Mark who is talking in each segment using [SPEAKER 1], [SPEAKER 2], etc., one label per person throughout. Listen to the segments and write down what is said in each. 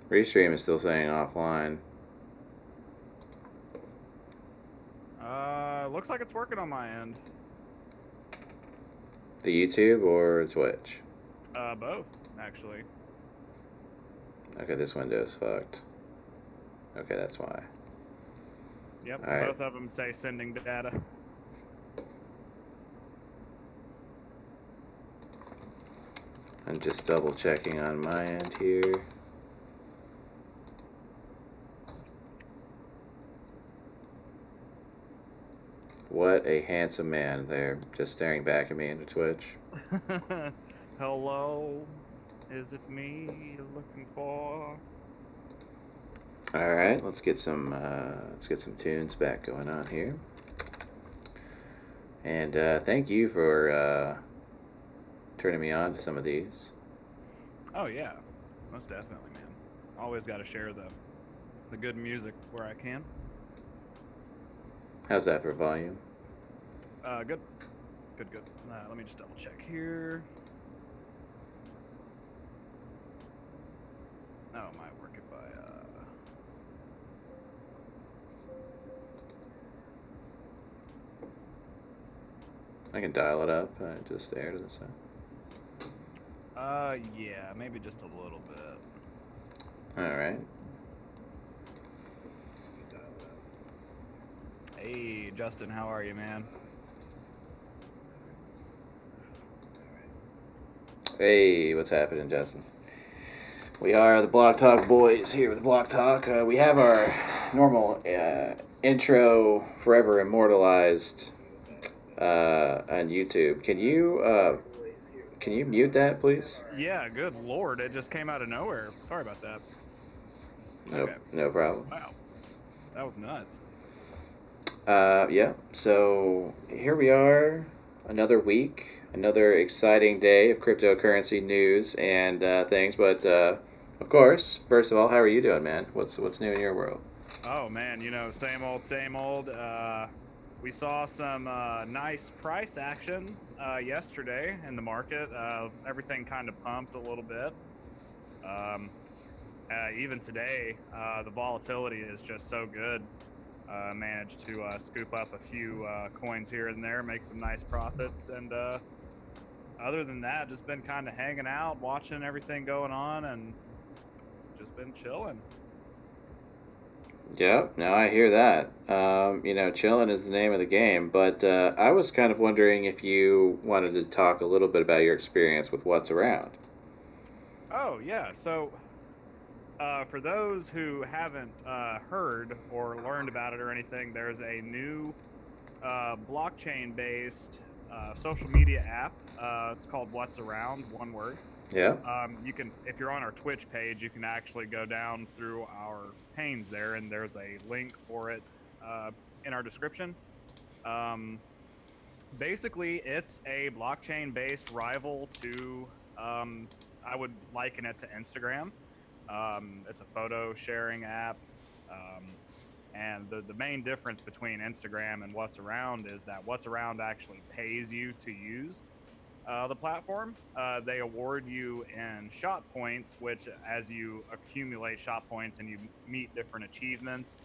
[SPEAKER 1] Restream is still saying offline.
[SPEAKER 2] Looks like it's working on my end.
[SPEAKER 1] The YouTube or Twitch?
[SPEAKER 2] Both, actually.
[SPEAKER 1] Okay, this window is fucked. Okay, that's why.
[SPEAKER 2] Yep,
[SPEAKER 1] Alright,
[SPEAKER 2] both of them say sending data.
[SPEAKER 1] I'm just double checking on my end here. What a handsome man there, just staring back at me into Twitch.
[SPEAKER 2] Hello, is it me you're looking for?
[SPEAKER 1] Alright, let's get some tunes back going on here. And thank you for turning me on to some of these.
[SPEAKER 2] Oh yeah, most definitely, man. Always got to share the good music where I can.
[SPEAKER 1] How's that for volume?
[SPEAKER 2] Good, good, good. Let me just double check here. Oh, it might work if I.
[SPEAKER 1] I can dial it up just there to the side.
[SPEAKER 2] Yeah, maybe just a little bit.
[SPEAKER 1] Alright.
[SPEAKER 2] Let me dial it up. Hey, Justin, how are you, man?
[SPEAKER 1] Hey, what's happening, Justin? We are the Block Talk boys here with Block Talk. We have our normal intro forever immortalized on YouTube. Can you mute that, please?
[SPEAKER 2] Yeah, good lord, it just came out of nowhere. Sorry about that.
[SPEAKER 1] No,
[SPEAKER 2] Okay.
[SPEAKER 1] no problem.
[SPEAKER 2] Wow, that was nuts.
[SPEAKER 1] Yeah. So here we are, another week, another exciting day of cryptocurrency news and things. But of course, first of all, how are you doing, man? What's new in your world?
[SPEAKER 2] Oh man, same old, same old. We saw some nice price action yesterday in the market. Everything kind of pumped a little bit. Um, Even today, the volatility is just so good. Managed to scoop up a few coins here and there, make some nice profits, and other than that, just been kind of hanging out, watching everything going on, and just been chilling.
[SPEAKER 1] Yep, now I hear that. Chilling is the name of the game. But I was kind of wondering if you wanted to talk a little bit about your experience with what's around.
[SPEAKER 2] Oh yeah, so for those who haven't heard or learned about it or anything, there's a new blockchain-based social media app. It's called What's Around, one word.
[SPEAKER 1] Yeah.
[SPEAKER 2] You can, if you're on our Twitch page, you can actually go down through our panes there, and there's a link for it uh, in our description. Um, Basically, it's a blockchain-based rival to, I would liken it to Instagram. It's a photo sharing app. Um, and the main difference between Instagram and What's Around is that What's Around actually pays you to use the platform. They award you in shot points, which, as you accumulate shot points and you meet different achievements,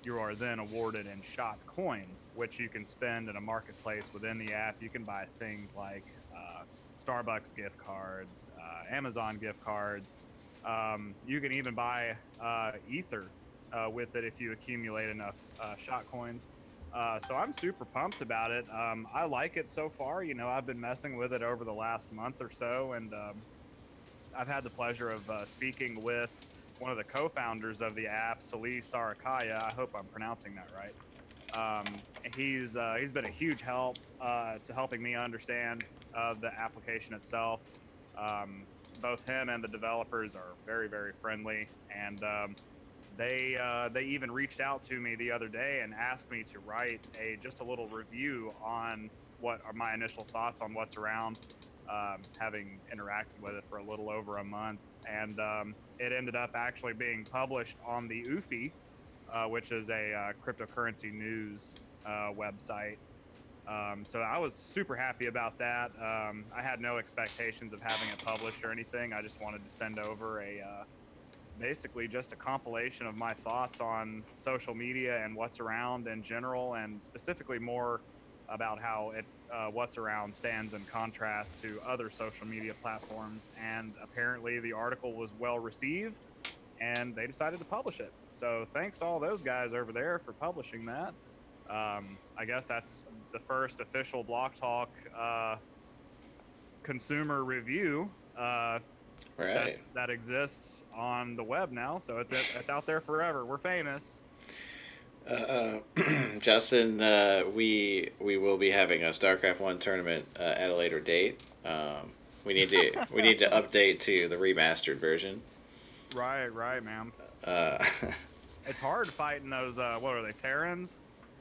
[SPEAKER 2] you are then awarded in shot coins, which you can spend in a marketplace within the app. You can buy things like Starbucks gift cards, Amazon gift cards. You can even buy Ether with it if you accumulate enough shot coins. So I'm super pumped about it. I like it so far. I've been messing with it over the last month or so, and I've had the pleasure of speaking with one of the co-founders of the app, Salih Sarakaya. I hope I'm pronouncing that right. He's been a huge help to helping me understand the application itself. Both him and the developers are very very friendly, and they even reached out to me the other day and asked me to write a just a little review on what are my initial thoughts on what's around. Having interacted with it for a little over a month, and it ended up actually being published on the UFI, which is a cryptocurrency news website. So I was super happy about that. I had no expectations of having it published or anything. I just wanted to send over basically just a compilation of my thoughts on social media and what's around in general, and specifically more about how it what's around stands in contrast to other social media platforms. And apparently, the article was well received, and they decided to publish it. So thanks to all those guys over there for publishing that. I guess that's the first official Block Talk consumer review
[SPEAKER 1] Right.
[SPEAKER 2] that exists on the web now. So it's out there forever. We're famous.
[SPEAKER 1] Uh, Justin, we will be having a StarCraft 1 tournament at a later date. We need to update to the remastered version.
[SPEAKER 2] Right, man.
[SPEAKER 1] Uh,
[SPEAKER 2] It's hard fighting those. What are they, Terrans?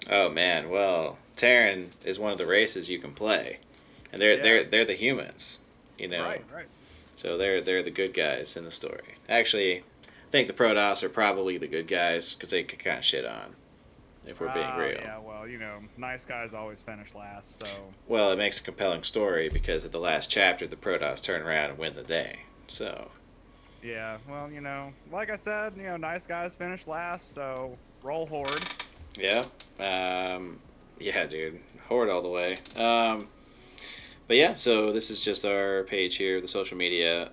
[SPEAKER 1] oh man, well, Terran is one of the races you can play, and they're
[SPEAKER 2] Yeah.
[SPEAKER 1] they're they're the humans, you know.
[SPEAKER 2] Right.
[SPEAKER 1] So they're the good guys in the story. Actually, I think the Protoss are probably the good guys because they could kind of shit on, if we're being
[SPEAKER 2] Oh
[SPEAKER 1] real.
[SPEAKER 2] yeah. Well, nice guys always finish last. So
[SPEAKER 1] Well, it makes a compelling story because at the last chapter, the Protoss turn around and win the day. So,
[SPEAKER 2] yeah. Well, like I said, nice guys finish last. So roll horde.
[SPEAKER 1] yeah. Yeah, dude. Horde all the way. But yeah, so this is just our page here, the social media.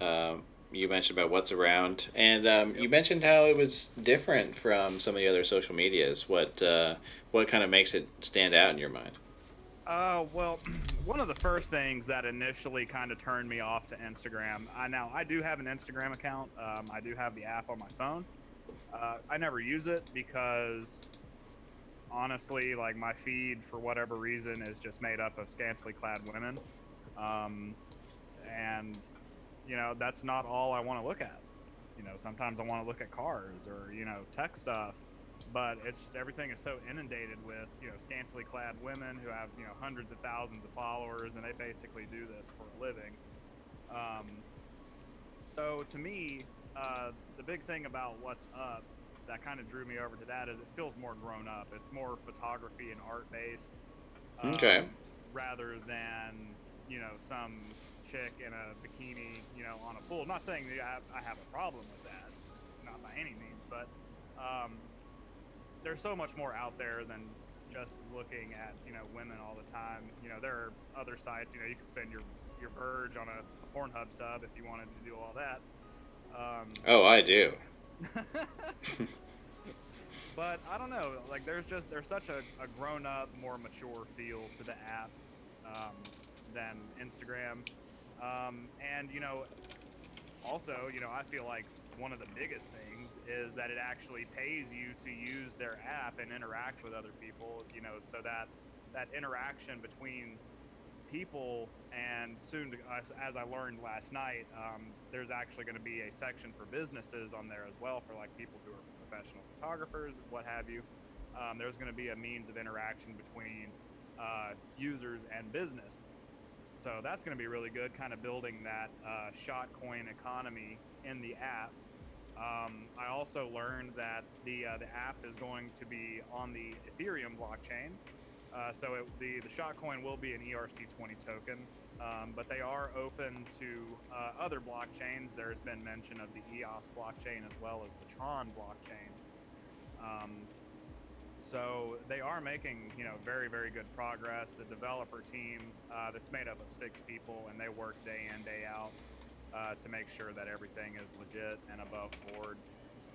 [SPEAKER 1] You mentioned about what's around, and you
[SPEAKER 2] Yep.
[SPEAKER 1] mentioned how it was different from some of the other social medias. What kind of makes it stand out in your mind?
[SPEAKER 2] Well, one of the first things that initially kind of turned me off to Instagram. I do have an Instagram account. I do have the app on my phone. I never use it because honestly, like my feed for whatever reason is just made up of scantily clad women, um, and that's not all I want to look at. Sometimes I want to look at cars or tech stuff, but it's just everything is so inundated with scantily clad women who have hundreds of thousands of followers, and they basically do this for a living. Um, so to me, the big thing about what's up that kind of drew me over to that is it feels more grown up. It's more photography and art based,
[SPEAKER 1] Okay.
[SPEAKER 2] rather than some chick in a bikini on a pool. Not saying that I have a problem with that, not by any means, but um, there's so much more out there than just looking at women all the time. There are other sites. You can spend your verge on a Pornhub sub if you wanted to do all that. Um,
[SPEAKER 1] Oh, I do.
[SPEAKER 2] but I don't know. Like there's such a grown up, more mature feel to the app than Instagram. And also, I feel like one of the biggest things is that it actually pays you to use their app and interact with other people. So that interaction between people, and soon to, as I learned last night, there's actually going to be a section for businesses on there as well, for like people who are professional photographers, what have you. There's going to be a means of interaction between users and business, so that's going to be really good, kind of building that shot coin economy in the app. I also learned that the app is going to be on the Ethereum blockchain, so the shot coin will be an ERC20 token, but they are open to other blockchains. There's been mention of the EOS blockchain as well as the Tron blockchain. Um, so they are making very very good progress. The developer team that's made up of 6 people, and they work day in day out to make sure that everything is legit and above board.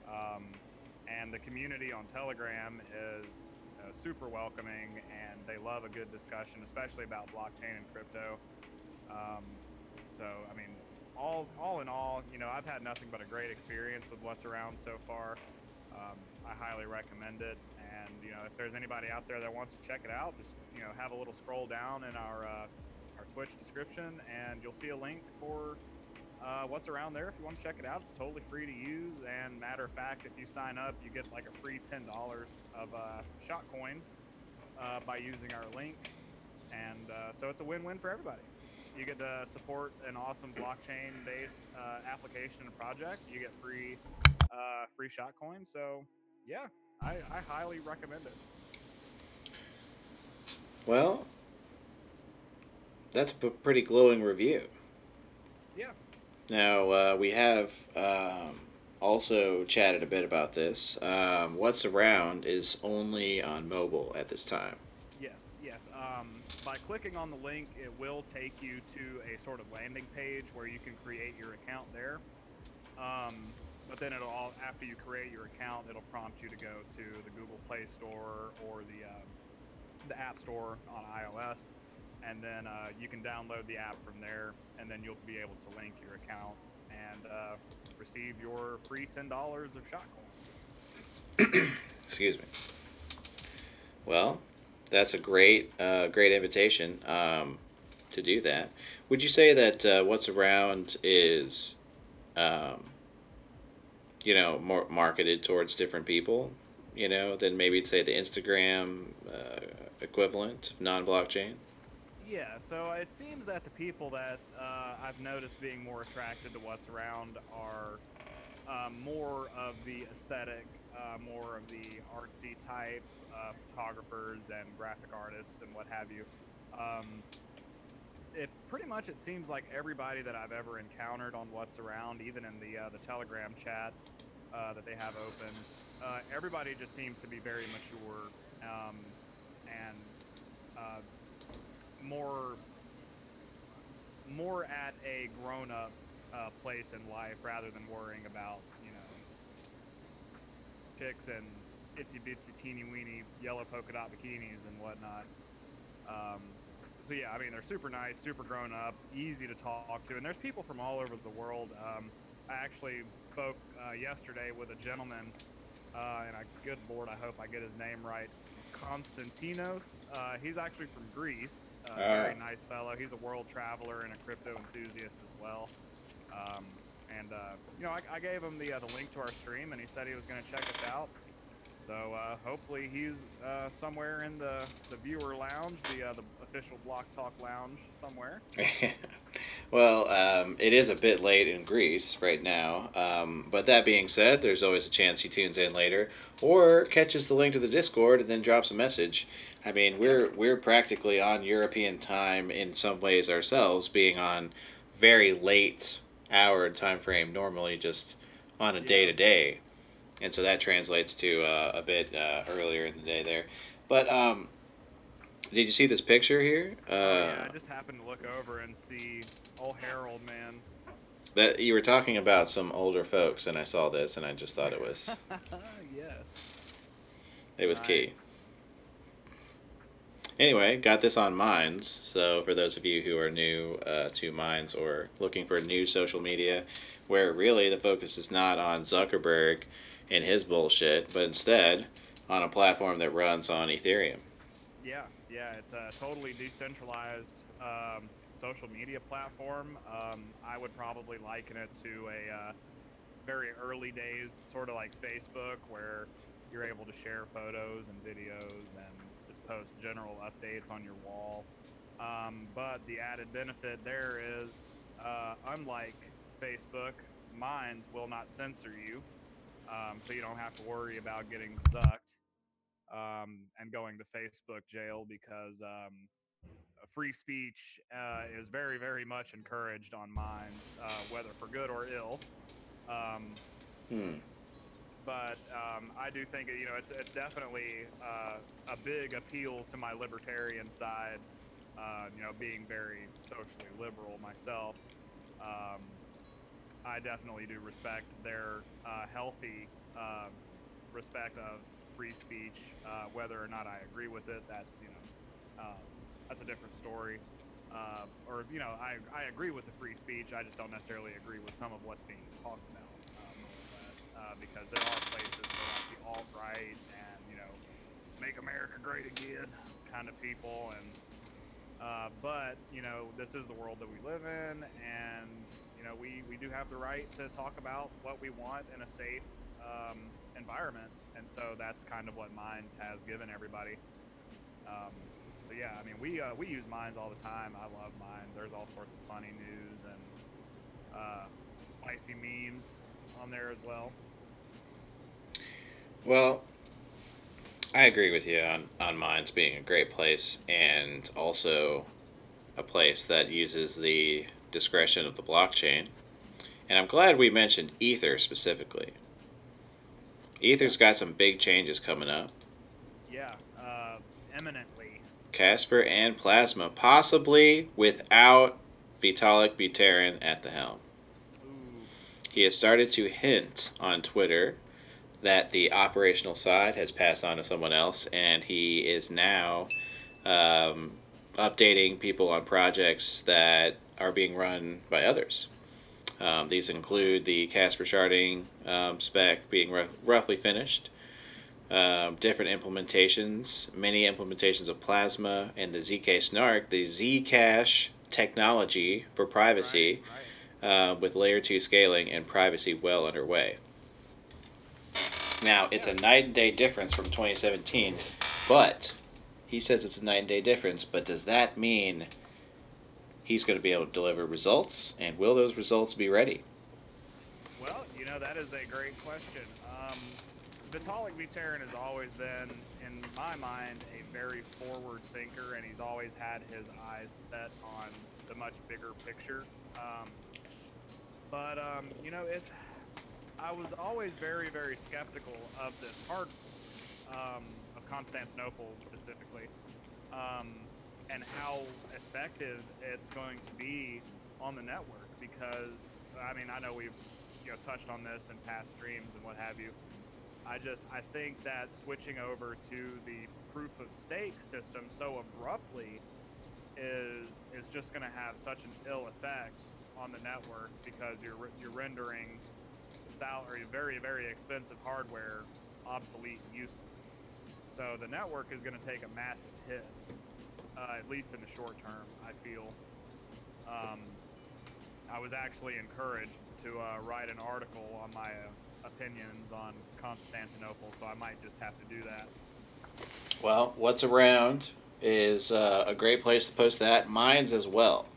[SPEAKER 2] Um, and the community on Telegram is super welcoming, and they love a good discussion, especially about blockchain and crypto. Um, so, I mean, all in all, I've had nothing but a great experience with what's around so far. I highly recommend it, and if there's anybody out there that wants to check it out, just have a little scroll down in our Twitch description, and you'll see a link for what's around there if you want to check it out. It's totally free to use, and matter of fact, if you sign up, you get like a free $10 of shot coin by using our link, and so it's a win-win for everybody. You get to support an awesome blockchain-based application and project. You get free shot coin. So yeah, I highly recommend it.
[SPEAKER 1] Well, that's a pretty glowing review.
[SPEAKER 2] Yeah.
[SPEAKER 1] Now we have also chatted a bit about this. What's Around is only on mobile at this time.
[SPEAKER 2] Yes, yes. By clicking on the link, it will take you to a sort of landing page where you can create your account there. But then after you create your account, it'll prompt you to go to the Google Play Store or the App Store on iOS, and then you can download the app from there, and then you'll be able to link your accounts and receive your free $10 of shot coins.
[SPEAKER 1] Excuse me. Well, that's a great invitation to do that. Would you say that What's Around is, um, more marketed towards different people, than maybe say the Instagram equivalent, non-blockchain?
[SPEAKER 2] Yeah, so it seems that the people that I've noticed being more attracted to what's around are more of the aesthetic, more of the artsy type photographers and graphic artists and what have you. Um, it pretty much it seems like everybody that I've ever encountered on what's around, even in the Telegram chat that they have open, everybody just seems to be very mature and uh, more more at a grown up place in life rather than worrying about chicks and itsy bitsy teeny weeny yellow polka dot bikinis and whatnot. Um, so yeah, I mean they're super nice, super grown up, easy to talk to, and there's people from all over the world. I actually spoke yesterday with a gentleman, and good lord, I hope I get his name right. Konstantinos. He's actually from Greece.
[SPEAKER 1] Uh,
[SPEAKER 2] Very nice fellow. He's a world traveler and a crypto enthusiast as well. I gave him the link to our stream, and he said he was going to check us out. So hopefully he's somewhere in the viewer lounge, the official Block Talk lounge somewhere.
[SPEAKER 1] well, it is a bit late in Greece right now, but that being said, there's always a chance he tunes in later or catches the link to the Discord and then drops a message. I mean,
[SPEAKER 2] Yeah,
[SPEAKER 1] we're practically on European time in some ways ourselves, being on very late hour time frame normally, just on a day
[SPEAKER 2] yeah.
[SPEAKER 1] to day, and so that translates to a bit earlier in the day there. But did you see this picture here?
[SPEAKER 2] Oh yeah, I just happened to look over and see old Harold, man.
[SPEAKER 1] That you were talking about some older folks, and I saw this, and I just thought
[SPEAKER 2] Yes,
[SPEAKER 1] it was key.
[SPEAKER 2] nice.
[SPEAKER 1] Anyway, got this on Minds. So for those of you who are new to Minds or looking for new social media, where really the focus is not on Zuckerberg and his bullshit, but instead on a platform that runs on Ethereum.
[SPEAKER 2] Yeah, yeah, it's a totally decentralized social media platform. I would probably liken it to a very early days, sort of like Facebook, where you're able to share photos and videos and just post general updates on your wall. But the added benefit there is, unlike Facebook, Minds will not censor you, so you don't have to worry about getting zucked and going to Facebook jail because free speech is very, very much encouraged on Minds, whether for good or ill. Um,
[SPEAKER 1] Hmm.
[SPEAKER 2] but I do think it's definitely a big appeal to my libertarian side. Being very socially liberal myself, um, I definitely do respect their healthy respect of free speech. Whether or not I agree with it, that's a different story. I agree with the free speech. I just don't necessarily agree with some of what's being talked about, more or less, because there are places for like the alt right and make America great again kind of people, and but this is the world that we live in, and we do have the right to talk about what we want in a safe environment, and so that's kind of what Minds has given everybody. So yeah, I mean we use Minds all the time. I love Minds. There's all sorts of funny news and spicy memes on there as well.
[SPEAKER 1] Well, I agree with you on Minds being a great place and also a place that uses the discretion of the blockchain. And I'm glad we mentioned Ether specifically. Ether's got some big changes coming up.
[SPEAKER 2] Yeah, eminently.
[SPEAKER 1] Casper and Plasma, possibly without Vitalik Buterin at the helm.
[SPEAKER 2] Ooh.
[SPEAKER 1] He has started to hint on Twitter that the operational side has passed on to someone else, and he is now updating people on projects that are being run by others. These include the Casper sharding spec being roughly finished, different implementations, many implementations of Plasma, and the ZK Snark, the Zcash technology for privacy, with layer 2 scaling and privacy well underway. Now, it's a night and day difference from 2017, but he says it's a night and day difference, but does that mean he's going to be able to deliver results, and will those results be ready?
[SPEAKER 2] Well, that is a great question. Vitalik Buterin has always been, in my mind, a very forward thinker, and he's always had his eyes set on the much bigger picture. I was always very, very skeptical of this hard, of Constantinople specifically, and how effective it's going to be on the network. Because I know we've touched on this in past streams and what have you. I think that switching over to the proof of stake system so abruptly is just going to have such an ill effect on the network, because you're rendering very, very expensive hardware obsolete and useless. So the network is going to take a massive hit, at least in the short term, I feel. I was actually encouraged to write an article on my opinions on Constantinople, so I might just have to do that.
[SPEAKER 1] Well, what's around is a great place to post that. Mine's as well.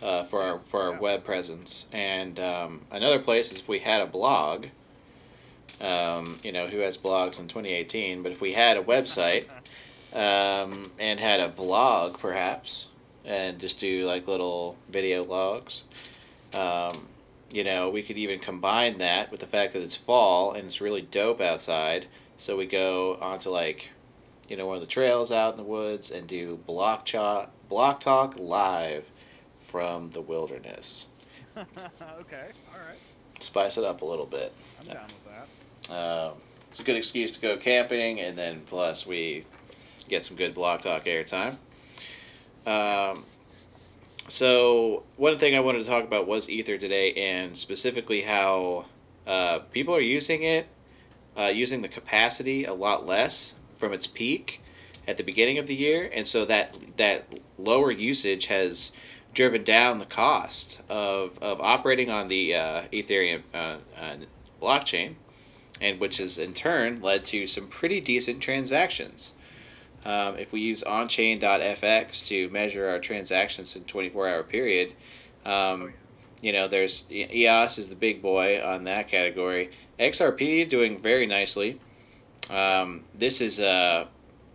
[SPEAKER 1] For our web presence, and another place is if we had a blog. Who has blogs in 2018? But if we had a website and had a vlog, perhaps, and just do like little video logs, we could even combine that with the fact that it's fall and it's really dope outside. So we go onto one of the trails out in the woods and do Block Talk live from the wilderness.
[SPEAKER 2] Okay, all right.
[SPEAKER 1] Spice it up a little bit.
[SPEAKER 2] I'm down with that.
[SPEAKER 1] It's a good excuse to go camping, and then plus we get some good Block Talk airtime. So one thing I wanted to talk about was Ether today, and specifically how people are using it, using the capacity a lot less from its peak at the beginning of the year, and so that lower usage has driven down the cost of operating on the Ethereum blockchain, and which has in turn led to some pretty decent transactions. If we use onchain.fx to measure our transactions in 24-hour period, there's EOS is the big boy on that category. XRP doing very nicely. This is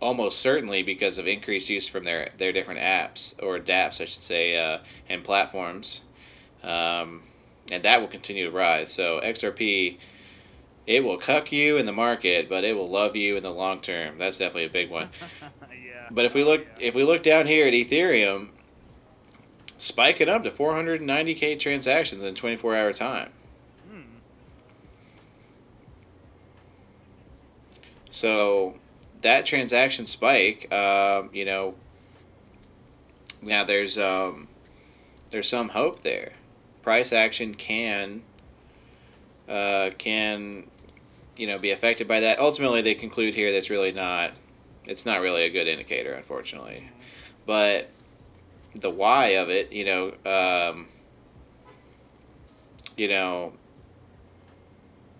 [SPEAKER 1] almost certainly because of increased use from their different apps, or dApps, I should say, and platforms. And that will continue to rise. So XRP, it will cuck you in the market, but it will love you in the long term. That's definitely a big one.
[SPEAKER 2] Yeah.
[SPEAKER 1] But if we look down here at Ethereum, spiking up to 490k transactions in 24-hour time. So that transaction spike, now there's some hope there. Price action can be affected by that. Ultimately, they conclude here that's really it's not really a good indicator, unfortunately. But the why of it,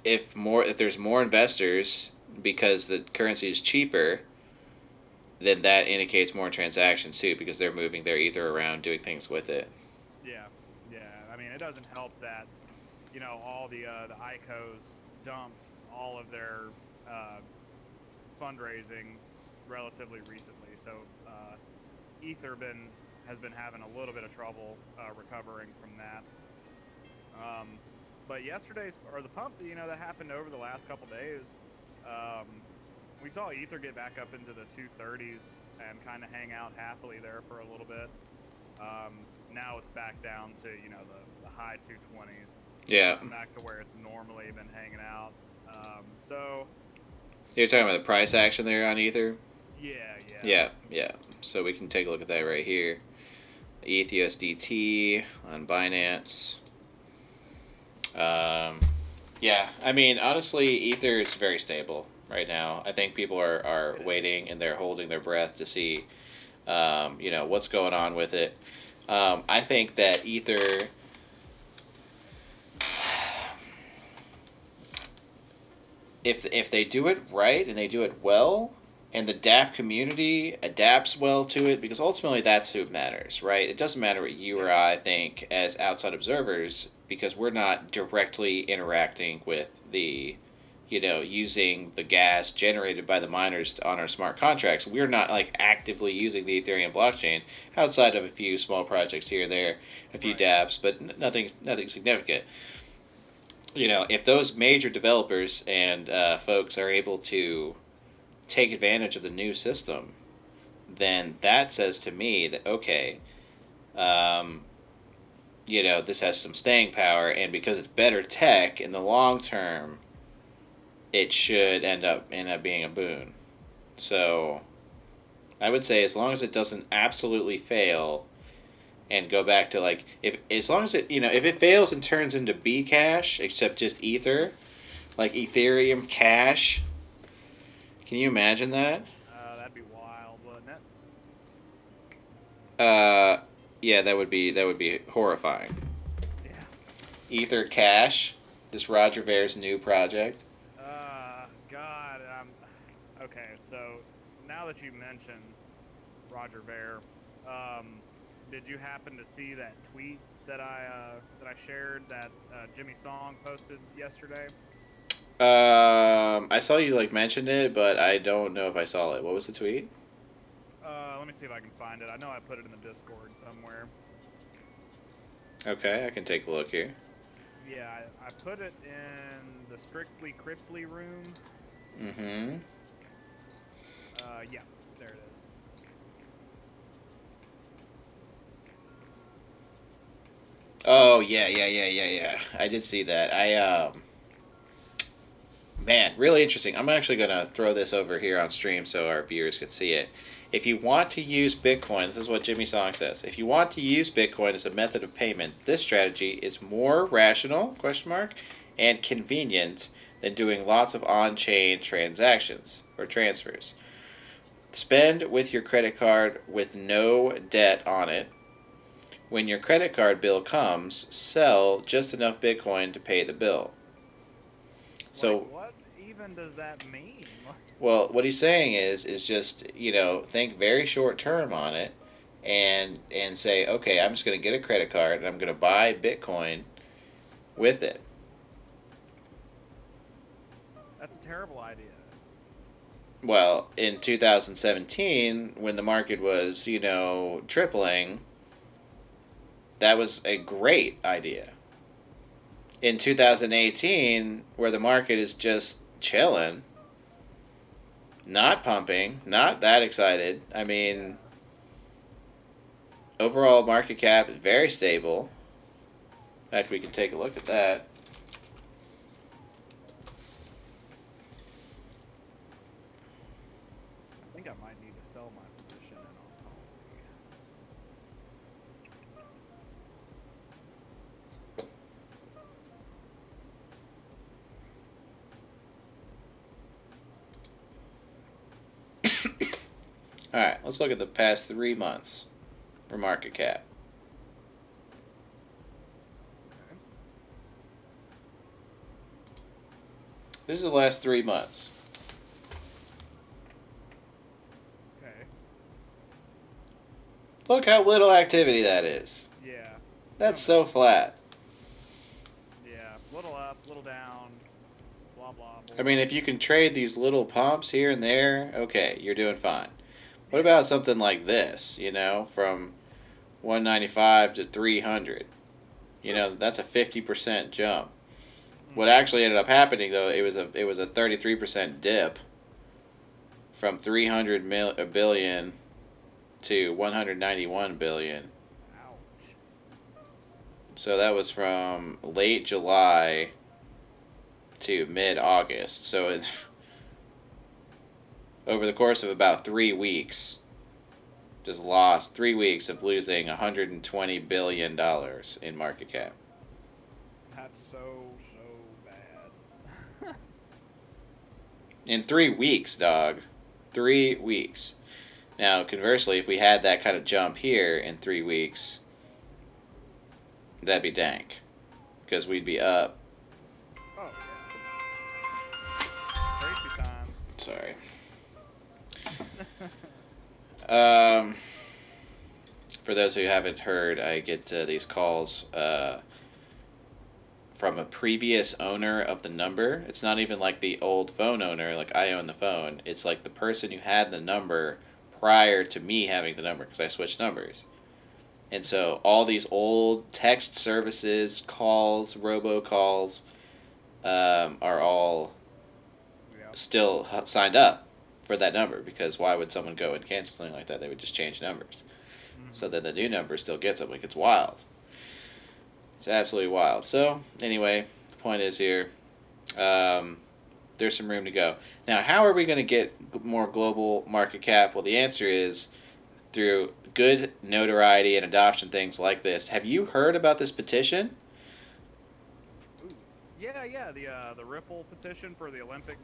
[SPEAKER 1] if there's more investors because the currency is cheaper, then that indicates more transactions too, because they're moving their Ether around, doing things with it.
[SPEAKER 2] Yeah. I mean, it doesn't help that all the ICOs dumped all of their fundraising relatively recently, so Ether has been having a little bit of trouble recovering from that. But yesterday's, or the pump, that happened over the last couple days, um, we saw Ether get back up into the 230s and kind of hang out happily there for a little bit. Now it's back down to, the high 220s.
[SPEAKER 1] Yeah.
[SPEAKER 2] Back to where it's normally been hanging out. So.
[SPEAKER 1] You're talking about the price action there on Ether?
[SPEAKER 2] Yeah.
[SPEAKER 1] Yeah. So we can take a look at that right here. ETH USDT on Binance. Yeah, I mean, honestly, Ether is very stable right now. I think people are waiting and they're holding their breath to see, what's going on with it. I think that Ether, if they do it right and they do it well, and the DApp community adapts well to it, because ultimately that's who matters, right? It doesn't matter what you or I think as outside observers, because we're not directly interacting with the, using the gas generated by the miners on our smart contracts. We're not like actively using the Ethereum blockchain outside of a few small projects here or there, a few dApps, but nothing significant. If those major developers and folks are able to take advantage of the new system, then that says to me that, okay, this has some staying power, and because it's better tech in the long term, it should end up being a boon. So I would say as long as it doesn't absolutely fail and go back to like, as long as if it fails and turns into Bcash except just Ether, like Ethereum Cash, can you imagine that?
[SPEAKER 2] That'd be wild, wouldn't
[SPEAKER 1] it? Yeah, that would be horrifying.
[SPEAKER 2] Yeah.
[SPEAKER 1] Ether Cash, this Roger Ver's new project.
[SPEAKER 2] God, okay. So now that you mentioned Roger Ver, did you happen to see that tweet that I shared that Jimmy Song posted yesterday?
[SPEAKER 1] I saw you mentioned it, but I don't know if I saw it. What was the tweet?
[SPEAKER 2] Let me see if I can find it. I know I put it in the Discord somewhere.
[SPEAKER 1] Okay, I can take a look here.
[SPEAKER 2] Yeah, I put it in the Strictly Cryptly room.
[SPEAKER 1] Mm-hmm.
[SPEAKER 2] Yeah, there it is.
[SPEAKER 1] Oh, yeah. I did see that. Man, really interesting. I'm actually going to throw this over here on stream so our viewers can see it. If you want to use Bitcoin, this is what Jimmy Song says. If you want to use Bitcoin as a method of payment, this strategy is more rational, and convenient than doing lots of on-chain transactions or transfers. Spend with your credit card with no debt on it. When your credit card bill comes, sell just enough Bitcoin to pay the bill. So
[SPEAKER 2] what even does that mean?
[SPEAKER 1] Well, what he's saying is just think very short term on it, and say, okay, I'm just going to get a credit card and I'm going to buy Bitcoin with it.
[SPEAKER 2] That's a terrible idea.
[SPEAKER 1] Well, in 2017, when the market was tripling, that was a great idea. In 2018, where the market is just chilling, not pumping, not that excited. I mean, overall market cap is very stable. In fact, we can take a look at that.
[SPEAKER 2] I think I might need to sell my position in
[SPEAKER 1] All right, let's look at the past 3 months for market cap.
[SPEAKER 2] Okay.
[SPEAKER 1] This is the last 3 months.
[SPEAKER 2] Okay.
[SPEAKER 1] Look how little activity that is.
[SPEAKER 2] Yeah.
[SPEAKER 1] That's so flat.
[SPEAKER 2] Yeah, little up, little down, blah, blah, blah.
[SPEAKER 1] I mean, if you can trade these little pumps here and there, okay, you're doing fine. What about something like this, from 195 to 300? That's a 50% jump. What actually ended up happening though, it was a 33% dip from 300 billion to 191 billion.
[SPEAKER 2] Ouch.
[SPEAKER 1] So that was from late July to mid-August. So it's over the course of about 3 weeks, just lost 3 weeks of losing $120 billion in market cap.
[SPEAKER 2] That's so bad.
[SPEAKER 1] In 3 weeks, dog. 3 weeks. Now, conversely, if we had that kind of jump here in 3 weeks, that'd be dank. Because we'd be up.
[SPEAKER 2] Oh, yeah. Crazy time.
[SPEAKER 1] Sorry. Um, for those who haven't heard, I get these calls from a previous owner of the number. It's not even like the old phone owner, like I own the phone. It's like the person who had the number prior to me having the number because I switched numbers. And so all these old text services, calls, robocalls, are all still signed up for that number because why would someone go and cancel something like that? They would just change numbers. Mm-hmm. So then the new number still gets them. Like, it's wild. It's absolutely wild. So anyway, the point is here, there's some room to go. Now, how are we going to get more global market cap? Well, the answer is through good notoriety and adoption, things like this. Have you heard about this petition?
[SPEAKER 2] Ooh. Yeah. The Ripple petition for the Olympic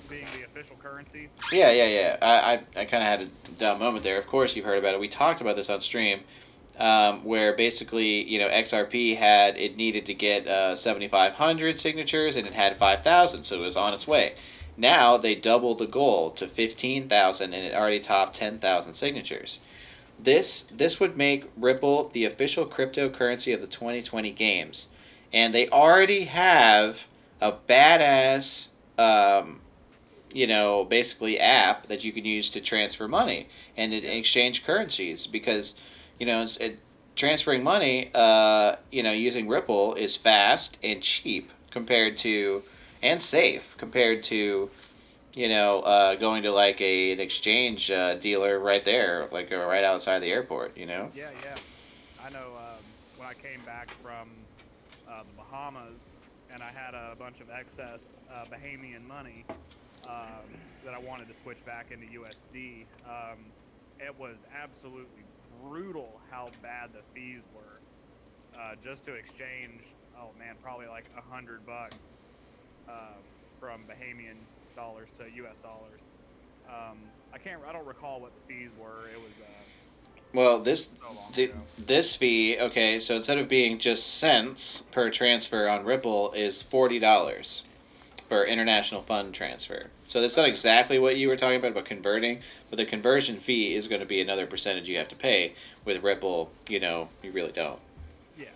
[SPEAKER 2] being the official currency.
[SPEAKER 1] Yeah. I kind of had a dumb moment there. Of course, you've heard about it. We talked about this on stream, where basically, XRP it needed to get 7,500 signatures, and it had 5,000, so it was on its way. Now they doubled the goal to 15,000, and it already topped 10,000 signatures. This would make Ripple the official cryptocurrency of the 2020 games, and they already have a badass, basically app that you can use to transfer money and exchange currencies because, transferring money, using Ripple is fast and cheap and safe compared to, going to like an exchange dealer right there, like right outside the airport,
[SPEAKER 2] Yeah. I know when I came back from the Bahamas and I had a bunch of excess Bahamian money that I wanted to switch back into USD, it was absolutely brutal how bad the fees were. Just to exchange, oh man, probably like $100 from Bahamian dollars to US dollars. I don't recall what the fees were. It was
[SPEAKER 1] well,
[SPEAKER 2] so long ago.
[SPEAKER 1] this fee, okay, so instead of being just cents per transfer on Ripple, is $40 for international fund transfer. So that's not exactly what you were talking about converting, but the conversion fee is going to be another percentage you have to pay. With Ripple, you really don't.
[SPEAKER 2] Yeah.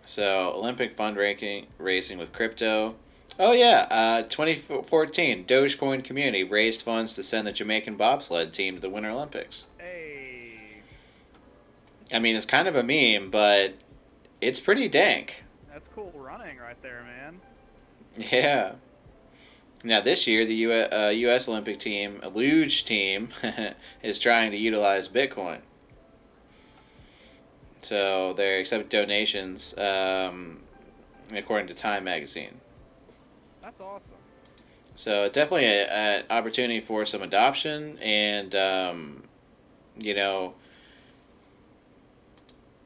[SPEAKER 1] So Olympic fundraising with crypto. Oh yeah, 2014 Dogecoin community raised funds to send the Jamaican bobsled team to the Winter Olympics.
[SPEAKER 2] Hey.
[SPEAKER 1] I mean, it's kind of a meme, but it's pretty dank.
[SPEAKER 2] That's cool running right there, man.
[SPEAKER 1] Yeah. Now this year, the U.S. Olympic team, a luge team, is trying to utilize Bitcoin. So they accept donations, according to Time magazine.
[SPEAKER 2] That's awesome.
[SPEAKER 1] So definitely an opportunity for some adoption, and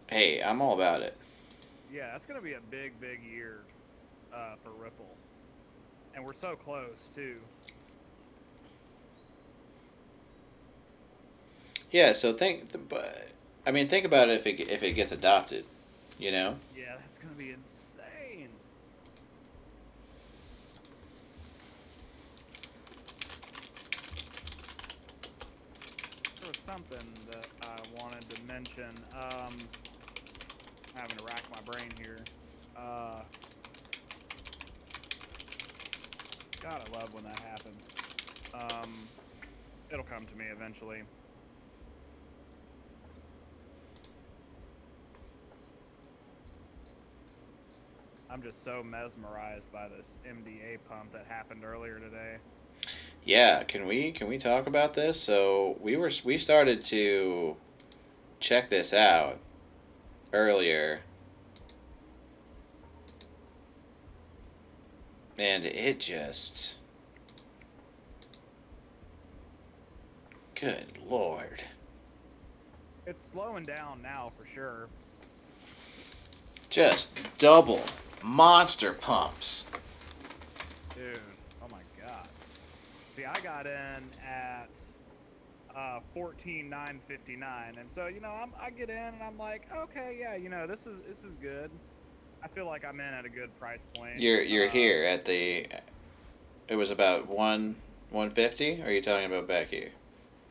[SPEAKER 1] hey, I'm all about it.
[SPEAKER 2] Yeah, that's gonna be a big year for Ripple, and we're so close too.
[SPEAKER 1] Yeah. So think about it if it gets adopted,
[SPEAKER 2] Yeah, that's gonna be insane. There was something that I wanted to mention. I'm having to rack my brain here. God, I love when that happens. It'll come to me eventually. I'm just so mesmerized by this MDA pump that happened earlier today.
[SPEAKER 1] Yeah, can we talk about this? So we started to check this out earlier, and it just, good lord,
[SPEAKER 2] It's slowing down now for sure.
[SPEAKER 1] just double monster pumps.
[SPEAKER 2] Dude, oh my god. See, I got in at 14,959, and so I get in and I'm like, okay, yeah, this is good. I feel like I'm in at a good price point.
[SPEAKER 1] You're here at the. It was about 150. Or are you talking about back here?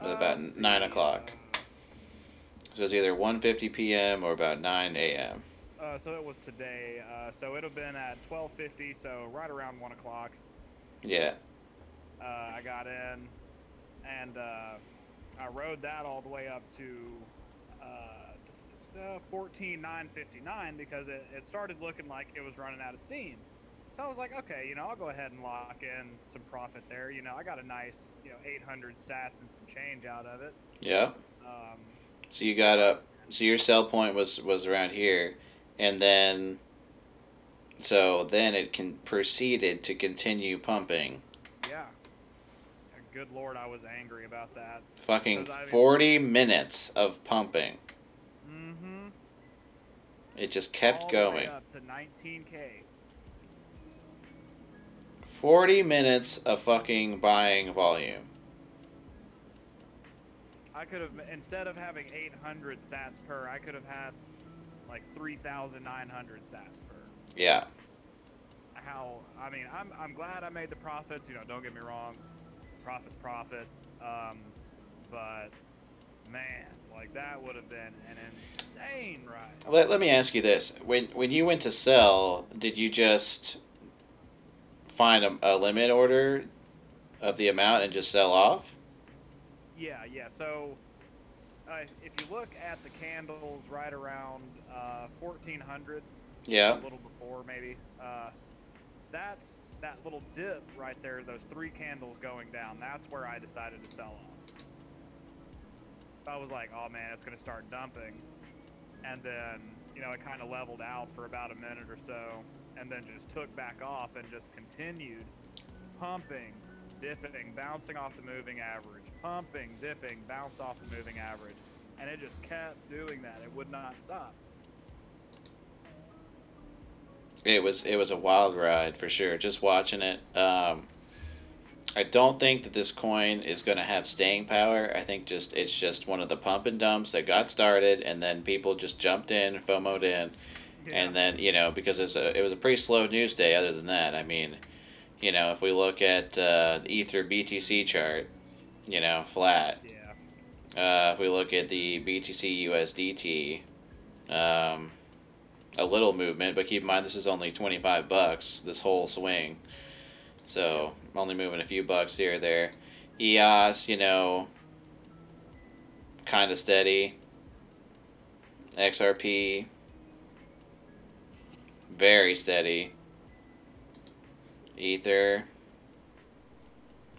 [SPEAKER 1] It was about
[SPEAKER 2] Let's see.
[SPEAKER 1] 9 o'clock. So it's either 1:50 p.m. or about 9 a.m.
[SPEAKER 2] So it was today. So it'd have been at 12:50, so right around 1 o'clock.
[SPEAKER 1] Yeah.
[SPEAKER 2] I got in, and I rode that all the way up to 14,959 because it started looking like it was running out of steam. So I was like, okay, I'll go ahead and lock in some profit there. I got a nice, 800 sats and some change out of it.
[SPEAKER 1] Yeah.
[SPEAKER 2] Um,
[SPEAKER 1] So you
[SPEAKER 2] so
[SPEAKER 1] got
[SPEAKER 2] I,
[SPEAKER 1] up. So your sell point was around here, and then then it can proceeded to continue pumping.
[SPEAKER 2] yeah, good lord, I was angry about that
[SPEAKER 1] Fucking
[SPEAKER 2] because I mean,
[SPEAKER 1] 40 minutes of pumping.
[SPEAKER 2] mm-hmm,
[SPEAKER 1] It just kept
[SPEAKER 2] all the way
[SPEAKER 1] going.
[SPEAKER 2] up to 19K.
[SPEAKER 1] 40 minutes of fucking buying volume.
[SPEAKER 2] I could have, instead of having 800 sats per, I could have had like 3,900 sats per.
[SPEAKER 1] Yeah.
[SPEAKER 2] I mean, I'm glad I made the profits. Don't get me wrong, profit's profit. Um, but man, like that would have been an insane ride.
[SPEAKER 1] Let me ask you this: when you went to sell, did you just find a limit order of the amount and just sell off?
[SPEAKER 2] Yeah, yeah. So if you look at the candles right around 1400,
[SPEAKER 1] Yeah.
[SPEAKER 2] a little before maybe, that's that little dip right there. Those three candles going down. That's where I decided to sell off. I was like, oh man, it's going to start dumping. And then, it kind of leveled out for about a minute or so, and then just took back off and just continued pumping, dipping, bouncing off the moving average, pumping, dipping, bounce off the moving average. And it just kept doing that. It would not stop.
[SPEAKER 1] It was a wild ride for sure. Just watching it. I don't think that this coin is going to have staying power. I think it's just one of the pump and dumps that got started, and then people just jumped in, FOMO'd in,
[SPEAKER 2] Yeah.
[SPEAKER 1] and then because it was a pretty slow news day. Other than that, I mean, if we look at the Ether BTC chart, flat.
[SPEAKER 2] Yeah.
[SPEAKER 1] If we look at the BTC USDT, um, a little movement, but keep in mind this is only $25 this whole swing,
[SPEAKER 2] Yep.
[SPEAKER 1] so only moving a few bucks here or there. EOS, kind of steady. XRP, very steady. Ether,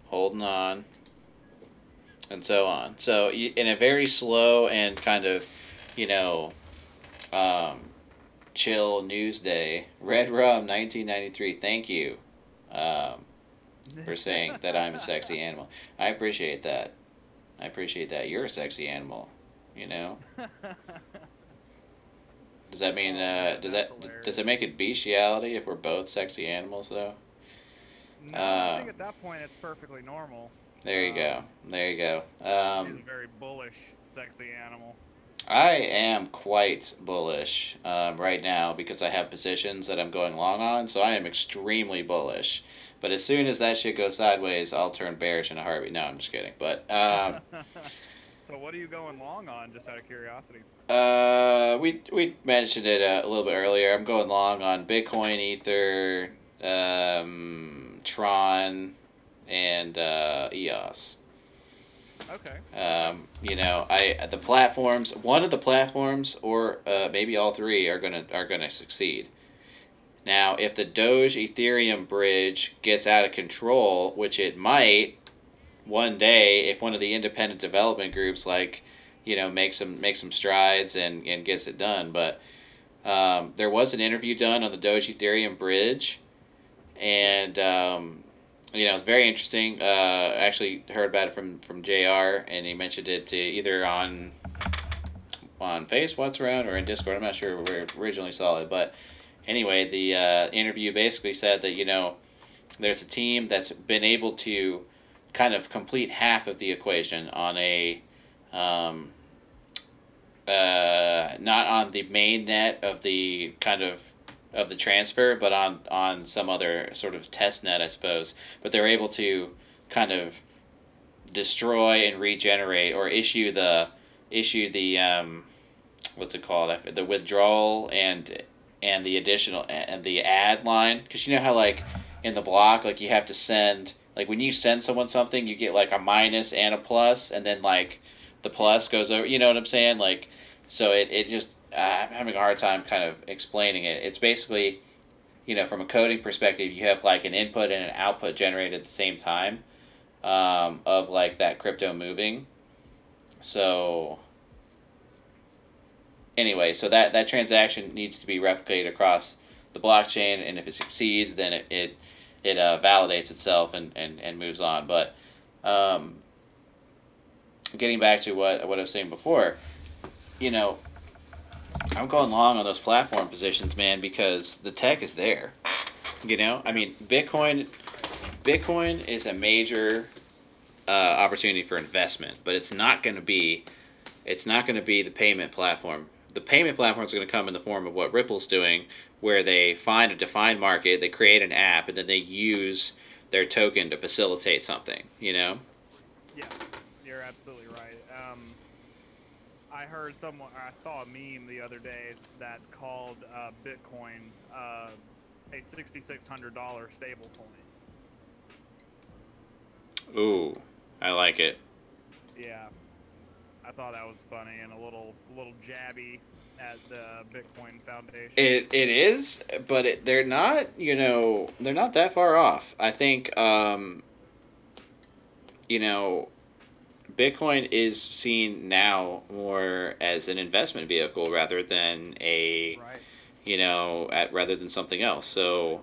[SPEAKER 1] holding on, and so on. So in a very slow and kind of, you know, um, chill news day, Red Rum 1993. Thank you um, for saying that I'm a sexy animal. I appreciate that. I appreciate that. You're a sexy animal. You know. Does that mean
[SPEAKER 2] Oh man,
[SPEAKER 1] does
[SPEAKER 2] that's
[SPEAKER 1] it
[SPEAKER 2] hilarious.
[SPEAKER 1] make it bestiality if we're both sexy animals though?
[SPEAKER 2] No, I
[SPEAKER 1] Uh,
[SPEAKER 2] think at that point it's perfectly normal.
[SPEAKER 1] there you go. There you go.
[SPEAKER 2] He's a very bullish, sexy animal.
[SPEAKER 1] I am quite bullish right now because I have positions that I'm going long on, so I am extremely bullish. But as soon as that shit goes sideways, I'll turn bearish in a heartbeat. No, I'm just kidding. But
[SPEAKER 2] So what are you going long on, just out of curiosity?
[SPEAKER 1] we mentioned it a little bit earlier. I'm going long on Bitcoin, Ether, Tron, and EOS.
[SPEAKER 2] Okay, okay.
[SPEAKER 1] I the platforms, one of the platforms, or maybe all three are gonna succeed. Now, if the Doge Ethereum bridge gets out of control, which it might one day, if one of the independent development groups makes some strides and gets it done, but there was an interview done on the Doge Ethereum bridge, and
[SPEAKER 2] Yes.
[SPEAKER 1] it's very interesting. Actually heard about it from Jr. and he mentioned it to either on Face What's Around or in Discord. I'm not sure where I originally saw it, but anyway, the interview basically said that there's a team that's been able to kind of complete half of the equation on a um, not on the main net of the kind of the transfer, but on some other sort of test net, I suppose. But they're able to kind of destroy and regenerate or issue the what's it called, the withdrawal and the additional and the add line, because you know how like in the block, like you have to send, like when you send someone something you get like a minus and a plus, and then like the
[SPEAKER 2] Yeah.
[SPEAKER 1] plus goes over, you know what I'm saying, like, so it just I'm having a hard time kind of explaining it. It's basically, from a coding perspective, you have like an input and an output generated at the same time, of like that crypto moving. So anyway, so that transaction needs to be replicated across the blockchain, and if it succeeds, then it validates itself and moves on. But um, getting back to what I was saying before, you know, I'm going long on those platform positions, man, because the tech is there. I
[SPEAKER 2] Yeah.
[SPEAKER 1] mean, Bitcoin is a major opportunity for investment, but it's not going to be the payment platform. The payment platform is going to come in the form of what Ripple's doing, where they find a defined market, they create an app, and then they use their token to facilitate something.
[SPEAKER 2] Yeah. You're absolutely right. I heard someone. I saw a meme the other day that called Bitcoin a $6,600 stable coin.
[SPEAKER 1] Ooh, I like it.
[SPEAKER 2] Yeah, I thought that was funny and a little jabby at the Bitcoin Foundation.
[SPEAKER 1] It is, but they're not. They're not that far off. I think. You know, Bitcoin is seen now more as an investment vehicle rather than
[SPEAKER 2] Right.
[SPEAKER 1] rather than something else. So,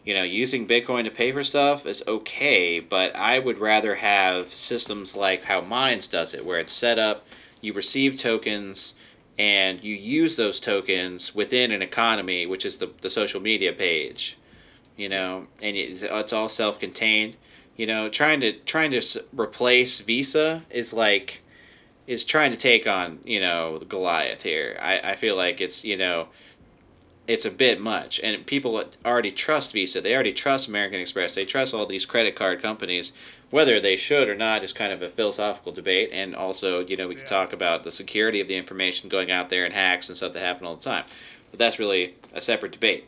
[SPEAKER 1] using Bitcoin to pay for stuff is okay, but I would rather have systems like how Mines does it, where it's set up, you receive tokens, and you use those tokens within an economy, which is the social media page,
[SPEAKER 2] Yeah.
[SPEAKER 1] and it's all self-contained. Trying to replace Visa is trying to take on Goliath here. I feel like it's a bit much, and people already trust Visa. They already trust American Express. They trust all these credit card companies. Whether they should or not is kind of a philosophical debate, and also we could
[SPEAKER 2] Yeah.
[SPEAKER 1] talk about the security of the information going out there and hacks and stuff that happen all the time. But that's really a separate debate.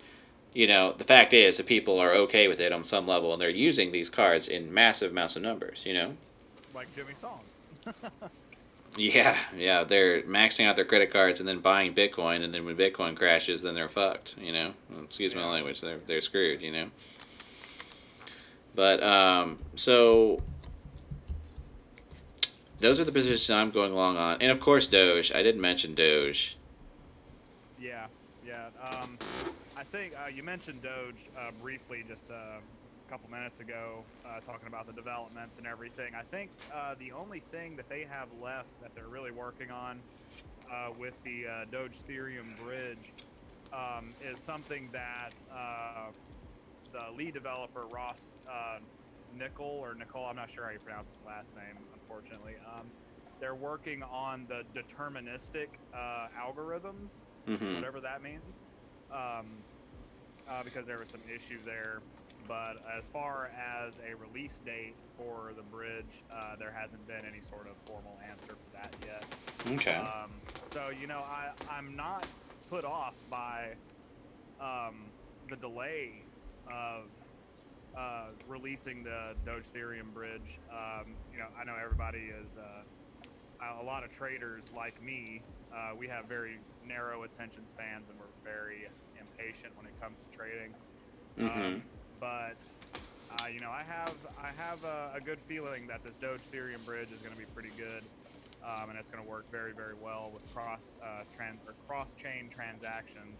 [SPEAKER 1] The fact is that people are okay with it on some level, and they're using these cards in massive amounts of numbers.
[SPEAKER 2] Like Jimmy Song.
[SPEAKER 1] Yeah, yeah, they're maxing out their credit cards and then buying Bitcoin, and then when Bitcoin crashes, then they're fucked. Excuse my
[SPEAKER 2] Yeah.
[SPEAKER 1] language. They're screwed. But so those are the positions I'm going along on, and of course Doge. I didn't mention Doge.
[SPEAKER 2] Yeah. Yeah. I think you mentioned Doge briefly just a couple minutes ago, talking about the developments and everything. I think the only thing that they have left that they're really working on with the Doge Ethereum bridge is something that the lead developer Ross Nicole, I'm not sure how you pronounce his last name, unfortunately. They're working on the deterministic algorithms,
[SPEAKER 1] Mm-hmm.
[SPEAKER 2] whatever that means, um, because there was some issue there. But as far as a release date for the bridge, there hasn't been any sort of formal answer for that yet.
[SPEAKER 1] Okay.
[SPEAKER 2] So I'm not put off by the delay of releasing the Doge Ethereum bridge. I know everybody is a lot of traders like me. We have very narrow attention spans and we're very patient when it comes to trading.
[SPEAKER 1] Mm-hmm.
[SPEAKER 2] But I have a good feeling that this Doge Ethereum bridge is going to be pretty good, and it's going to work very very well with cross chain transactions.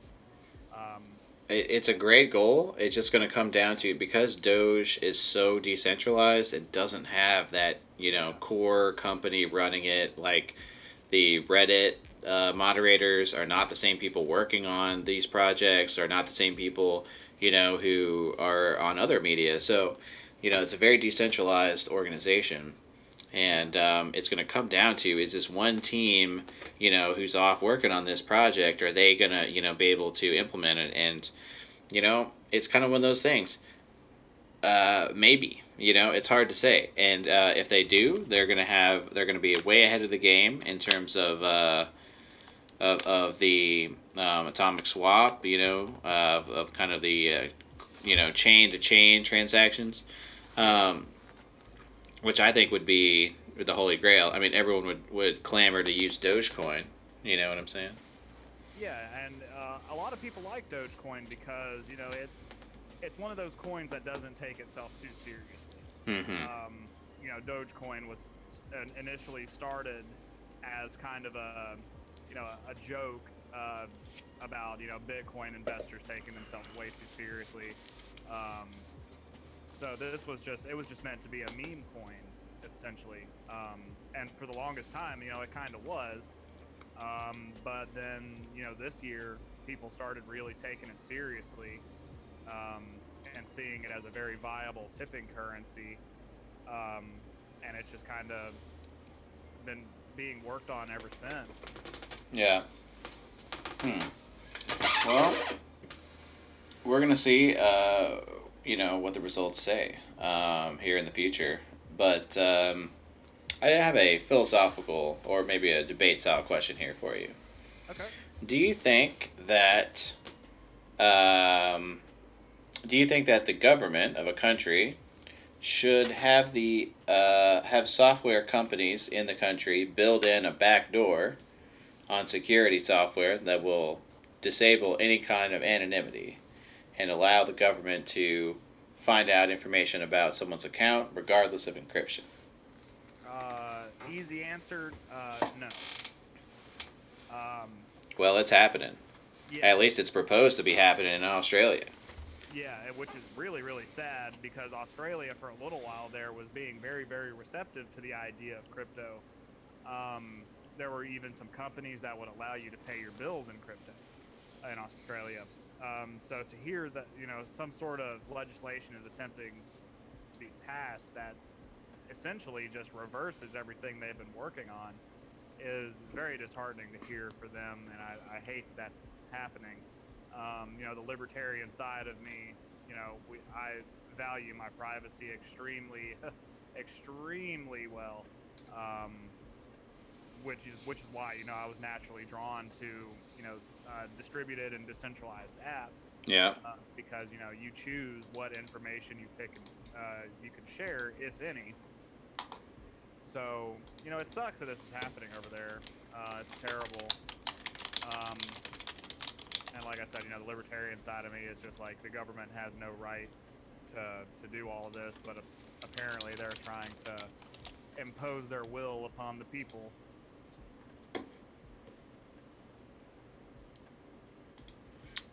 [SPEAKER 2] Um,
[SPEAKER 1] It's a
[SPEAKER 2] and
[SPEAKER 1] great goal. It's just going to come down to, because Doge is so decentralized, it doesn't have that,
[SPEAKER 2] yeah,
[SPEAKER 1] core company running it. Like the Reddit moderators are not the same people working on these projects, are not the same people, who are on other media. So, it's a very decentralized organization.
[SPEAKER 2] yeah,
[SPEAKER 1] And it's going to come down to, is this one team, who's off working on this project, are they going to, be able to implement it? And it's kind of one of those things. Maybe, it's hard to say. And if they do, they're gonna be way ahead of the game in terms of the atomic swap. Of kind of the chain to chain transactions,
[SPEAKER 2] yeah,
[SPEAKER 1] um, which I think would be the holy grail. I mean, everyone would clamor to use Dogecoin. You know what I'm saying?
[SPEAKER 2] yeah. And a lot of people like Dogecoin because it's one of those coins that doesn't take itself too seriously.
[SPEAKER 1] Mm-hmm.
[SPEAKER 2] Dogecoin was initially started as kind of a joke about Bitcoin investors taking themselves way too seriously. Um, so this was just it was just meant to be a meme coin essentially. And for the longest time, it kind of was. But then this year people started really taking it seriously, and seeing it as a very viable tipping currency. Um, and it's just kind of been being worked on ever since.
[SPEAKER 1] Yeah. Hmm. Well, we're gonna see, what the results say here in the future. But I have a philosophical, or maybe a debate style question here for you.
[SPEAKER 2] Okay.
[SPEAKER 1] Do you think that um, do you think that the government of a country should have software companies in the country build in a backdoor on security software that will disable any kind of anonymity and allow the government to find out information about someone's account regardless of encryption?
[SPEAKER 2] Easy answer. No. Um,
[SPEAKER 1] Well, it's happening. At
[SPEAKER 2] yeah,
[SPEAKER 1] least it's proposed to be happening in Australia.
[SPEAKER 2] yeah, which is really, really sad because Australia, for a little while there, was being very, very receptive to the idea of crypto. There were even some companies that would allow you to pay your bills in crypto in Australia. So to hear that some sort of legislation is attempting to be passed that essentially just reverses everything they've been working on is very disheartening to hear for them, and I hate that's happening. The libertarian side of me, I value my privacy extremely, extremely well, um, which is why I was naturally drawn to distributed and decentralized apps,
[SPEAKER 1] Yeah.
[SPEAKER 2] because you choose what information you pick and you can share, if any. So it sucks that this is happening over there. It's terrible. Um, and like I said, the libertarian side of me is just like the government has no right to do all of this, but apparently they're trying to impose their will upon the people.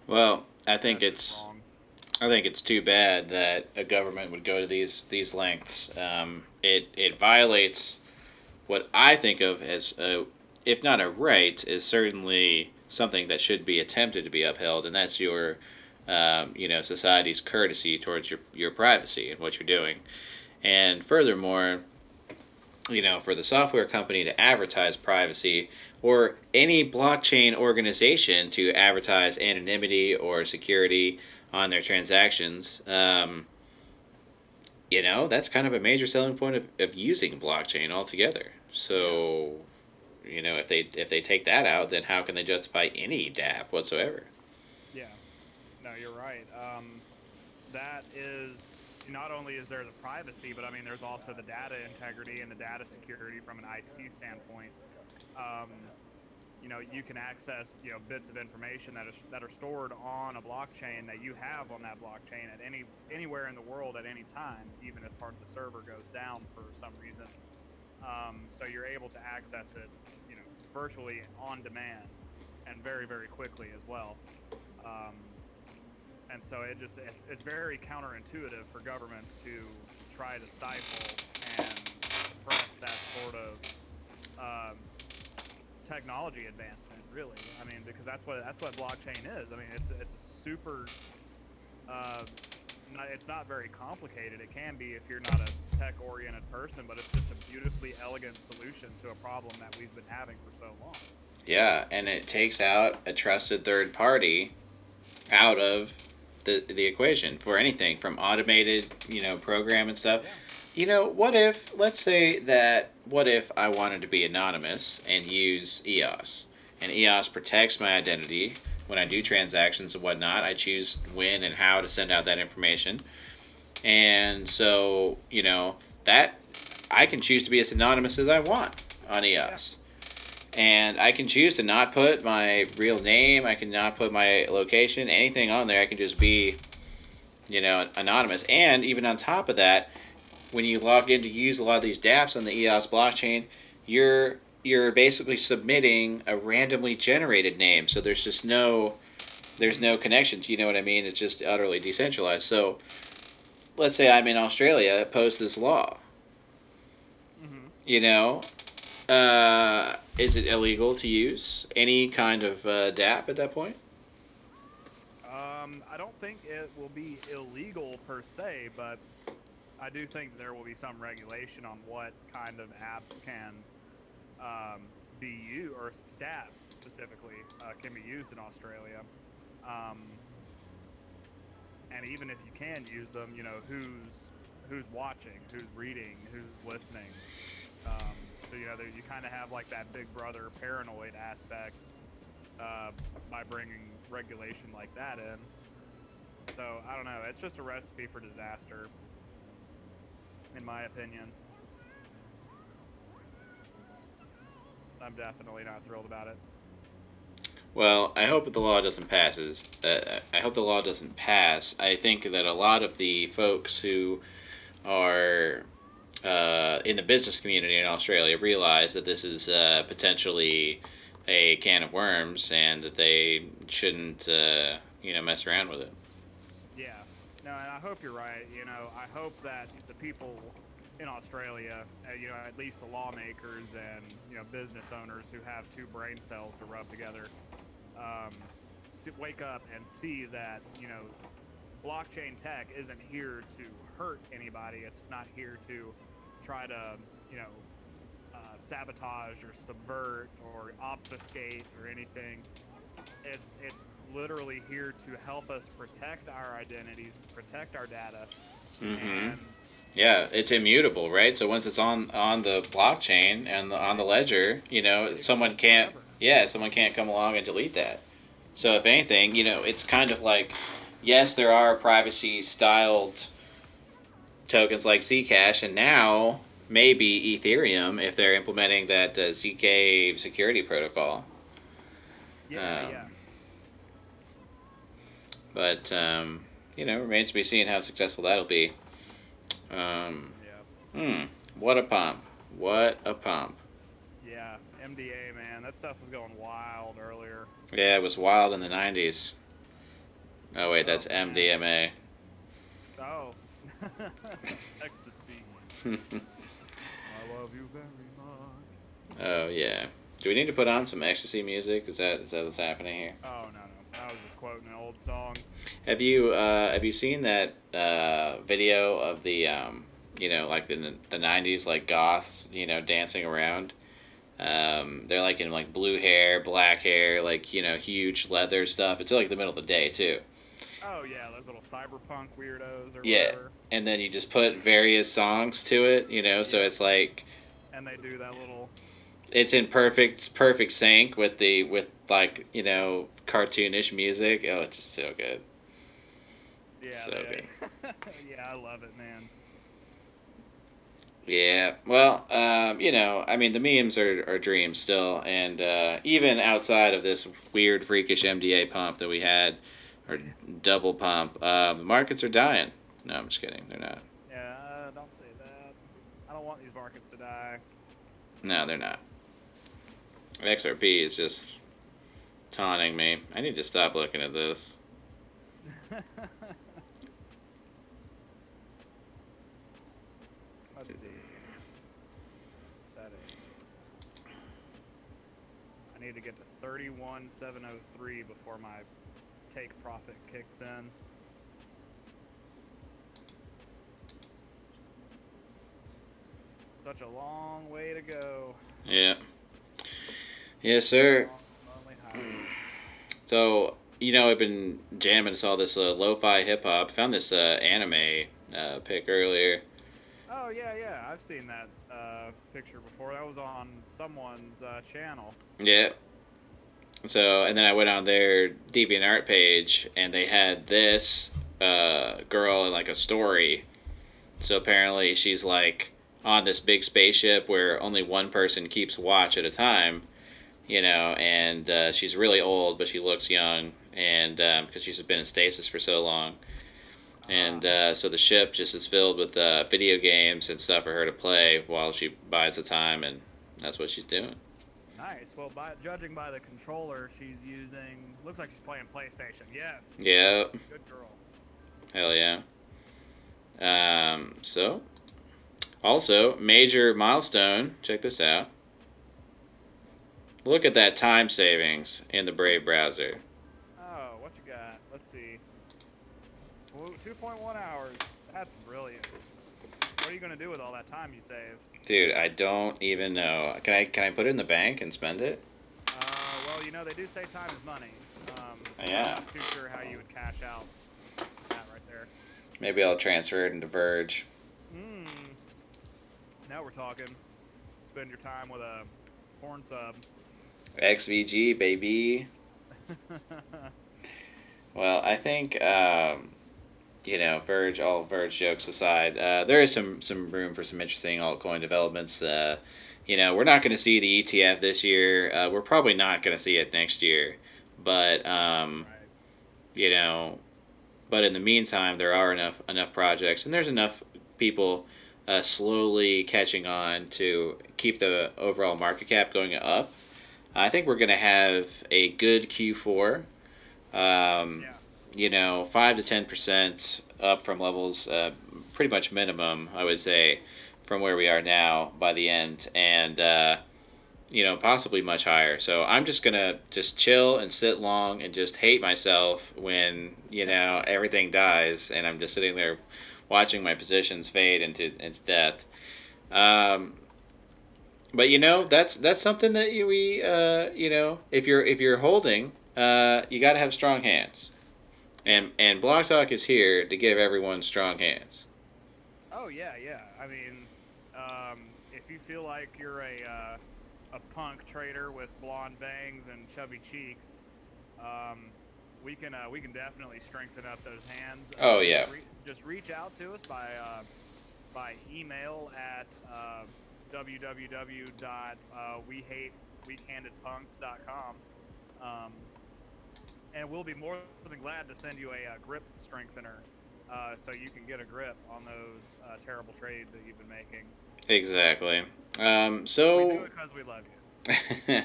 [SPEAKER 1] Well,
[SPEAKER 2] And that's just wrong.
[SPEAKER 1] I think it's too bad that a government would go to these lengths. It violates what I think of as if not a right, is certainly something that should be attempted to be upheld, and that's your society's courtesy towards your privacy and what you're doing. And furthermore, for the software company to advertise privacy, or any blockchain organization to advertise anonymity or security on their transactions, that's kind of a major selling point of using blockchain altogether.
[SPEAKER 2] Yeah,
[SPEAKER 1] So, if they take that out, then how can they justify any DApp whatsoever?
[SPEAKER 2] yeah. No, you're right. That is not only is there the privacy, but I mean there's also the data integrity and the data security from an IT standpoint. Um, you can access bits of information that are stored on a blockchain that you have on that blockchain at anywhere in the world at any time, even if part of the server goes down for some reason. So you're able to access it, virtually on demand and very, very quickly as well. Um, and so it's very counterintuitive for governments to try to stifle and suppress that sort of um, technology advancement, really. I mean, because that's what blockchain is. I mean, it's a super it's not very complicated. It can be if you're not a tech-oriented person, but it's just a beautifully elegant solution to a problem that we've been having for so long.
[SPEAKER 1] Yeah, and it takes out a trusted third party out of the equation for anything from automated, program and stuff.
[SPEAKER 2] Yeah.
[SPEAKER 1] What if, let's say that, what if I wanted to be anonymous and use EOS? And EOS protects my identity when I do transactions and whatnot. I choose when and how to send out that information. And so, that I can choose to be as anonymous as I want on EOS. And I can choose to not put my real name. I can not put my location, anything on there. I can just be, anonymous. And even on top of that, when you log in to use a lot of these dApps on the EOS blockchain, you're basically submitting a randomly generated name. So there's no connections. You know what I mean? It's just utterly decentralized. So let's say I'm in Australia, post this law.
[SPEAKER 2] Mm-hmm.
[SPEAKER 1] Is it illegal to use any kind of dApp at that point?
[SPEAKER 2] I don't think it will be illegal per se, but I do think there will be some regulation on what kind of apps can be used, or dApps specifically, can be used in Australia. Um, and even if you can use them, who's watching, who's reading, who's listening. Um, so you kind of have like that Big Brother paranoid aspect by bringing regulation like that in. So I don't know. It's just a recipe for disaster, in my opinion. I'm definitely not thrilled about it.
[SPEAKER 1] Well, I hope the law doesn't passes. I hope the law doesn't pass. I think that a lot of the folks who are in the business community in Australia realize that this is potentially a can of worms and that they shouldn't, mess around with it.
[SPEAKER 2] Yeah. No, and I hope you're right. I hope that the people in Australia, at least the lawmakers and business owners who have two brain cells to rub together, um, wake up and see that blockchain tech isn't here to hurt anybody. It's not here to try to sabotage or subvert or obfuscate or anything. It's literally here to help us protect our identities, protect our data,
[SPEAKER 1] Mm-hmm.
[SPEAKER 2] and
[SPEAKER 1] Yeah, it's immutable, right? So once it's on the blockchain and on the ledger,
[SPEAKER 2] it
[SPEAKER 1] someone
[SPEAKER 2] exists
[SPEAKER 1] can't,
[SPEAKER 2] forever.
[SPEAKER 1] yeah, someone can't come along and delete that. So if anything, it's kind of like, yes, there are privacy styled tokens like Zcash, and now maybe Ethereum if they're implementing that ZK security protocol.
[SPEAKER 2] Yeah,
[SPEAKER 1] Um,
[SPEAKER 2] yeah,
[SPEAKER 1] but remains to be seen how successful that'll be. Um,
[SPEAKER 2] yeah,
[SPEAKER 1] hmm, what a pump! What a pump!
[SPEAKER 2] yeah. MDA, man, that stuff was going wild earlier.
[SPEAKER 1] Yeah, it was wild in the '90s. Oh wait,
[SPEAKER 2] Oh
[SPEAKER 1] that's
[SPEAKER 2] man.
[SPEAKER 1] MDMA.
[SPEAKER 2] Oh, ecstasy. I love you very much.
[SPEAKER 1] Oh yeah. Do we need to put on some ecstasy music? Is that what's happening here?
[SPEAKER 2] Oh no, no, I was just quoting an old song.
[SPEAKER 1] Have you seen that video of the like the '90s like goths dancing around? They're like in like blue hair, black hair, like huge leather stuff. It's like the middle of the day too.
[SPEAKER 2] Oh yeah, those little cyberpunk weirdos or
[SPEAKER 1] Yeah,
[SPEAKER 2] whatever.
[SPEAKER 1] and then you just put various songs to it, so
[SPEAKER 2] Yep.
[SPEAKER 1] it's like
[SPEAKER 2] And they do that little.
[SPEAKER 1] it's in perfect sync with like cartoonish music. Oh, it's just so good,
[SPEAKER 2] Yeah,
[SPEAKER 1] so good.
[SPEAKER 2] yeah, I love it, man.
[SPEAKER 1] Yeah, well, you know, I mean, the memes are dreams still, and even outside of this weird, freakish MDA pump that we had, or double pump, the markets are dying. No, I'm just kidding. They're not.
[SPEAKER 2] Yeah, don't say that. I don't want these markets to die.
[SPEAKER 1] No, they're not. XRP is just taunting me. I need to stop looking at this.
[SPEAKER 2] Let's see. Setting. I need to get to 31,703 before my take profit kicks in. Such a long way to go.
[SPEAKER 1] Yeah. Yes, sir.
[SPEAKER 2] Lonely highway.
[SPEAKER 1] So, you know, I've been jamming to all this lo-fi hip-hop. Found this anime pic earlier.
[SPEAKER 2] Oh yeah, yeah. I've seen that picture before. That was on someone's channel.
[SPEAKER 1] Yeah. So, and then I went on their DeviantArt page, and they had this girl in like a story. So apparently she's like on this big spaceship where only one person keeps watch at a time, you know, and she's really old, but she looks young, and because she's been in stasis for so long. And so the ship just is filled with video games and stuff for her to play while she bides the time, and that's what she's doing.
[SPEAKER 2] Nice. Well, judging by the controller she's using, looks like she's playing PlayStation. Yes.
[SPEAKER 1] Yeah.
[SPEAKER 2] Good girl.
[SPEAKER 1] Hell yeah. So, also, major milestone. Check this out. Look at that time savings in the Brave browser.
[SPEAKER 2] Oh, what you got? Let's see. 2.1 hours. That's brilliant. What are you gonna do with all that time you save?
[SPEAKER 1] Dude, I don't even know. Can I put it in the bank and spend it?
[SPEAKER 2] Well, you know they do say time is money.
[SPEAKER 1] Yeah.
[SPEAKER 2] I'm not too sure how you would cash out that right there.
[SPEAKER 1] Maybe I'll transfer it into Verge.
[SPEAKER 2] Now we're talking. Spend your time with a porn sub.
[SPEAKER 1] XVG, baby. Well, I think, you know, Verge, all Verge jokes aside, there is some room for some interesting altcoin developments. You know, we're not going to see the ETF this year. We're probably not going to see it next year. But,
[SPEAKER 2] Right.
[SPEAKER 1] you know, but in the meantime, there are enough projects, and there's enough people slowly catching on to keep the overall market cap going up. I think we're going to have a good Q4.
[SPEAKER 2] Yeah.
[SPEAKER 1] You know, 5 to 10% up from levels, pretty much minimum, I would say, from where we are now by the end, and you know, possibly much higher. So I'm just gonna just chill and sit long and just hate myself when, you know, everything dies, and I'm just sitting there watching my positions fade into death. Um, but you know, that's something that we you know, if you're holding, you got to have strong hands. And BlockTalk is here to give everyone strong hands.
[SPEAKER 2] Oh yeah, yeah. I mean, if you feel like you're a punk trader with blonde bangs and chubby cheeks, um, we can definitely strengthen up those hands.
[SPEAKER 1] Oh yeah.
[SPEAKER 2] Just reach out to us by email at www.wehateweakhandedpunks.com. Um, and we'll be more than glad to send you a grip strengthener so you can get a grip on those terrible trades that you've been making.
[SPEAKER 1] Exactly.
[SPEAKER 2] We do it because we love you.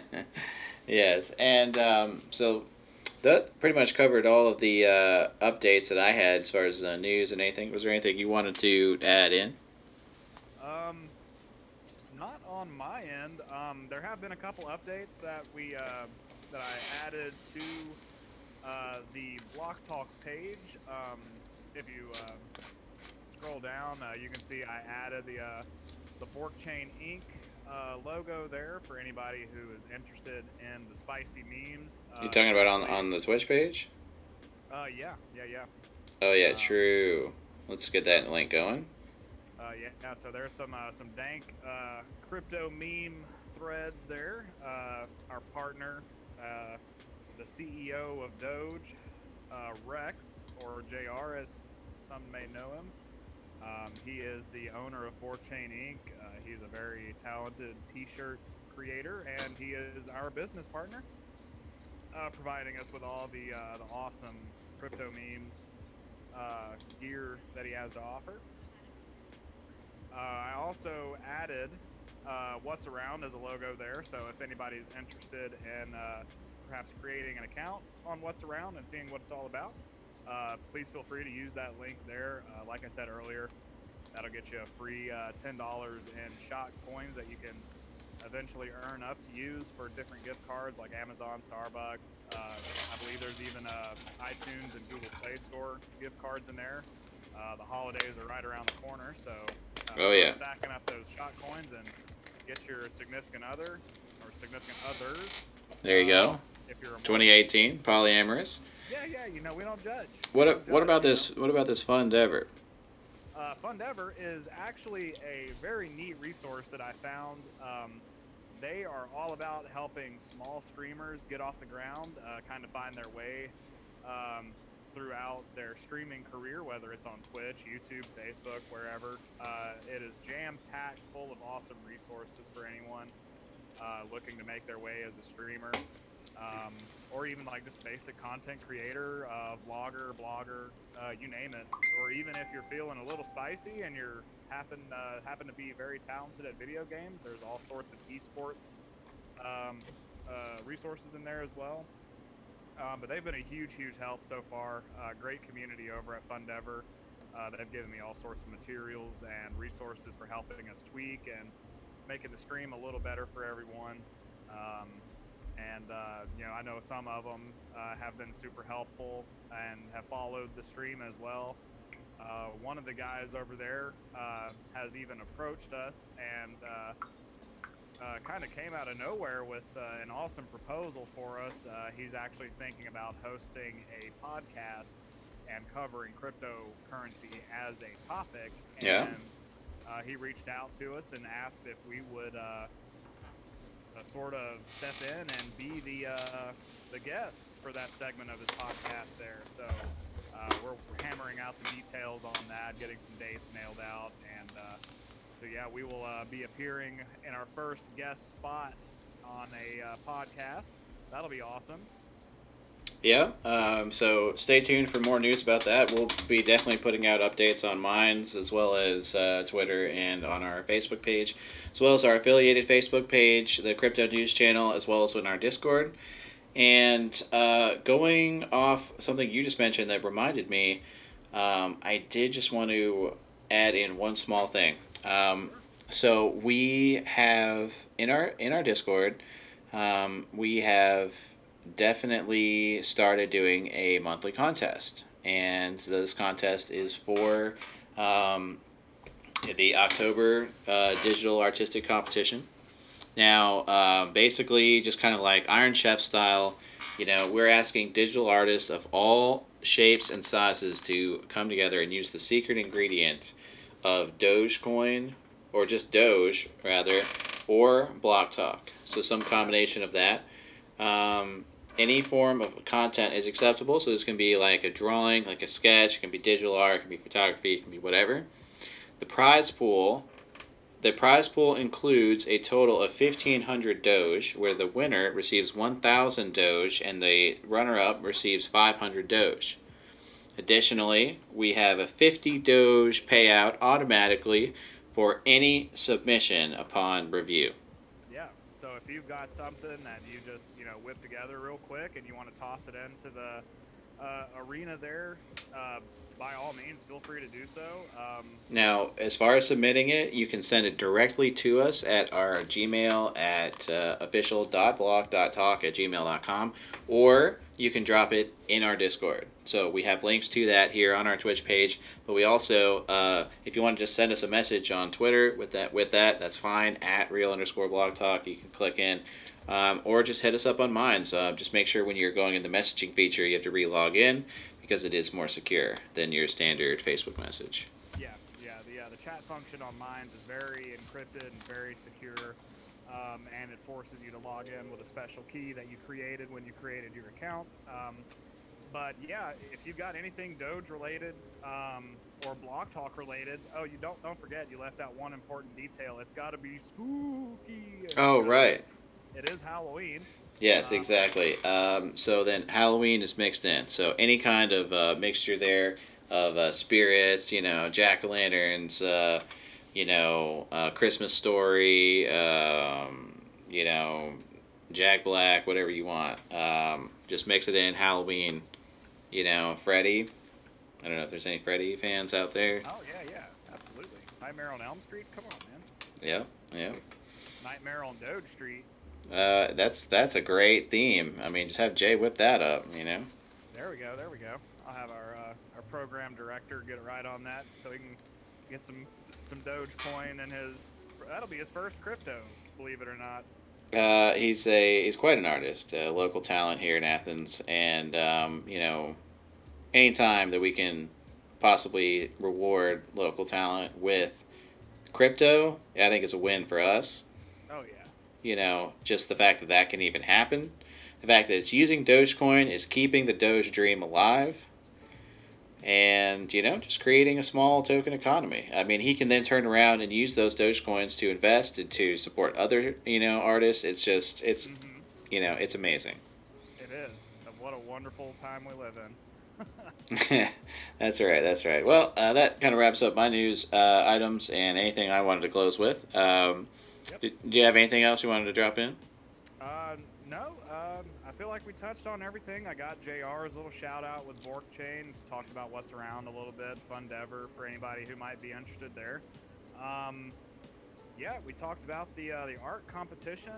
[SPEAKER 1] Yes, and so that pretty much covered all of the updates that I had as far as news and anything. Was there anything you wanted to add in?
[SPEAKER 2] Not on my end. There have been a couple updates that that I added to the Block Talk page. If you scroll down, you can see I added the Bork Chain Inc. Logo there for anybody who is interested in the spicy memes.
[SPEAKER 1] You talking about on the Twitch page?
[SPEAKER 2] Yeah, yeah, yeah.
[SPEAKER 1] Oh yeah, true. Let's get that link going.
[SPEAKER 2] Yeah. So there's some dank crypto meme threads there. Our partner, the CEO of Doge, Rex, or JR as some may know him, He is the owner of Fourth Chain Inc. He's a very talented T-shirt creator, and he is our business partner, providing us with all the awesome crypto memes gear that he has to offer. I also added What's Around as a logo there, so if anybody's interested in perhaps creating an account on What's Around and seeing what it's all about, please feel free to use that link there. Like I said earlier, that'll get you a free $10 in shot coins that you can eventually earn up to use for different gift cards like Amazon, Starbucks. I believe there's even iTunes and Google Play Store gift cards in there. The holidays are right around the corner, so
[SPEAKER 1] Oh
[SPEAKER 2] start
[SPEAKER 1] yeah.
[SPEAKER 2] stacking up those shot coins and get your significant other or significant others.
[SPEAKER 1] There you
[SPEAKER 2] Uh,
[SPEAKER 1] go.
[SPEAKER 2] if you're a Mormon,
[SPEAKER 1] 2018 polyamorous.
[SPEAKER 2] yeah, we don't judge. We don't
[SPEAKER 1] What
[SPEAKER 2] judge,
[SPEAKER 1] about this? What about this fun endeavor?
[SPEAKER 2] Fundever is actually a very neat resource that I found. They are all about helping small streamers get off the ground, kind of find their way um, throughout their streaming career, whether it's on Twitch, YouTube, Facebook, wherever. It is jam packed full of awesome resources for anyone looking to make their way as a streamer. Or even like just basic content creator, vlogger, blogger, you name it. Or even if you're feeling a little spicy and you're happen to be very talented at video games, there's all sorts of esports um, resources in there as well. But they've been a huge help so far. Great community over at Fundever. They've given me all sorts of materials and resources for helping us tweak and making the stream a little better for everyone. Um, and I know some of them have been super helpful and have followed the stream as well. One of the guys over there has even approached us and kind of came out of nowhere with an awesome proposal for us. He's actually thinking about hosting a podcast and covering cryptocurrency as a topic. And
[SPEAKER 1] Yeah.
[SPEAKER 2] he reached out to us and asked if we would sort of step in and be the guests for that segment of his podcast there. So we're hammering out the details on that, getting some dates nailed out, and so yeah, we will be appearing in our first guest spot on a podcast. That'll be awesome.
[SPEAKER 1] Yeah. So stay tuned for more news about that. We'll be definitely putting out updates on Minds as well as Twitter and on our Facebook page, as well as our affiliated Facebook page, the Crypto News Channel, as well as in our Discord. And going off something you just mentioned that reminded me, I did just want to add in one small thing. So we have in our Discord, we have definitely started doing a monthly contest, and this contest is for um, the October digital artistic competition. Now, basically, just kind of like Iron Chef style, we're asking digital artists of all shapes and sizes to come together and use the secret ingredient of Dogecoin, or just Doge, rather, or BlockTalk. So some combination of that. Any form of content is acceptable, so this can be like a drawing, like a sketch, it can be digital art, it can be photography, it can be whatever. The prize pool the prize pool includes a total of 1,500 Doge, where the winner receives 1,000 Doge and the runner-up receives 500 Doge. Additionally, we have a 50 Doge payout automatically for any submission upon review.
[SPEAKER 2] Yeah. So if you've got something that you just whip together real quick and you want to toss it into the arena there, by all means, feel free to do so.
[SPEAKER 1] Now, as far as submitting it, you can send it directly to us at our Gmail at official.block.talk@gmail.com, or you can drop it in our Discord. So we have links to that here on our Twitch page, but we also, if you want to just send us a message on Twitter with that, that's fine, at real_blogtalk, you can click in, or just hit us up on Minds. Just make sure when you're going in the messaging feature, you have to re-log in, because it is more secure than your standard Facebook message.
[SPEAKER 2] Yeah. The chat function on Minds is very encrypted and very secure, and it forces you to log in with a special key that you created when you created your account. But yeah, if you've got anything Doge related or Block Talk related, oh, you don't forget you left out one important detail. It's got to be spooky
[SPEAKER 1] Oh,
[SPEAKER 2] because
[SPEAKER 1] right.
[SPEAKER 2] it is Halloween.
[SPEAKER 1] Yes,
[SPEAKER 2] Um,
[SPEAKER 1] exactly. So then Halloween is mixed in. So any kind of mixture there of spirits, jack o' lanterns, Christmas story, Jack Black, whatever you want. Just mix it in. Halloween, Freddy. I don't know if there's any Freddy fans out there.
[SPEAKER 2] oh yeah, yeah, absolutely. Nightmare on Elm Street. Come on, man.
[SPEAKER 1] Yeah, yeah.
[SPEAKER 2] Nightmare on Doge Street.
[SPEAKER 1] That's a great theme. I mean, just have Jay whip that up.
[SPEAKER 2] There we go. There we go. I'll have our program director get it right on that, so he can get some Dogecoin and his. That'll be his first crypto, believe it or not.
[SPEAKER 1] He's quite an artist, local talent here in Athens, and anytime that we can possibly reward local talent with crypto, I think it's a win for us.
[SPEAKER 2] Oh yeah.
[SPEAKER 1] Just the fact that that can even happen, the fact that it's using Dogecoin is keeping the Doge dream alive, and just creating a small token economy. I mean, he can then turn around and use those Dogecoins to invest and to support other artists. It's just
[SPEAKER 2] Mm-hmm.
[SPEAKER 1] it's amazing.
[SPEAKER 2] It is. What a wonderful time we live in.
[SPEAKER 1] That's right. That's right. Well, that kind of wraps up my news items and anything I wanted to close with.
[SPEAKER 2] Yep.
[SPEAKER 1] Do you have anything else you wanted to drop in?
[SPEAKER 2] No. I feel like we touched on everything. I got JR's little shout out with Bork Chain. Talked about what's around a little bit. Fun endeavor for anybody who might be interested there. Yeah, we talked about the art competition.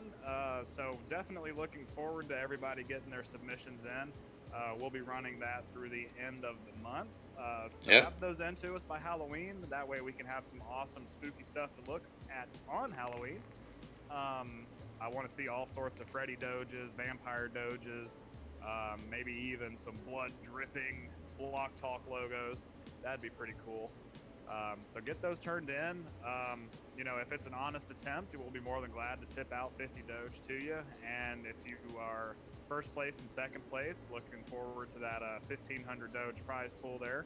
[SPEAKER 2] So definitely looking forward to everybody getting their submissions in. We'll be running that through the end of the month. So
[SPEAKER 1] Yeah.
[SPEAKER 2] have those into us by Halloween. That way we can have some awesome spooky stuff to look at on Halloween. I want to see all sorts of Freddy Doges, Vampire Doges, maybe even some blood dripping Block Talk logos. That'd be pretty cool. So get those turned in. If it's an honest attempt, we'll be more than glad to tip out 50 Doge to you. And if you are first place and second place, looking forward to that 1,500 Doge prize pool there.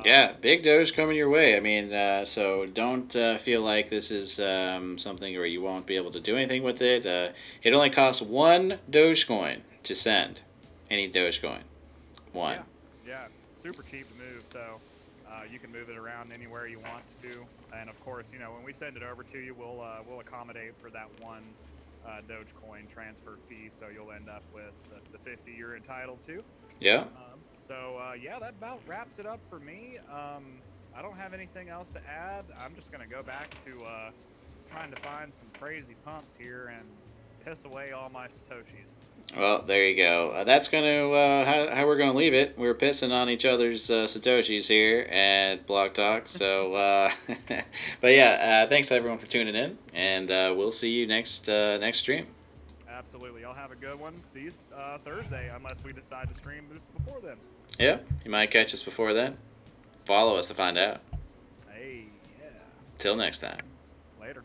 [SPEAKER 1] Yeah, big Doge coming your way. I mean, so don't feel like this is something where you won't be able to do anything with it. It only costs one Dogecoin to send. Any Dogecoin. One.
[SPEAKER 2] Yeah, super cheap to move. So you can move it around anywhere you want to. And of course, when we send it over to you, we'll accommodate for that one Dogecoin transfer fee. So you'll end up with the 50 you're entitled to.
[SPEAKER 1] Yeah.
[SPEAKER 2] Yeah, that about wraps it up for me. I don't have anything else to add. I'm just going to go back to trying to find some crazy pumps here and piss away all my Satoshis.
[SPEAKER 1] Well, there you go. That's going to how we're going to leave it. We're pissing on each other's Satoshis here at BlockTalk. So, but yeah, thanks to everyone for tuning in, and we'll see you next stream.
[SPEAKER 2] Absolutely. Y'all have a good one. See you Thursday, unless we decide to stream before then.
[SPEAKER 1] Yeah, you might catch us before then. Follow us to find out.
[SPEAKER 2] Hey, yeah.
[SPEAKER 1] Till next time.
[SPEAKER 2] Later.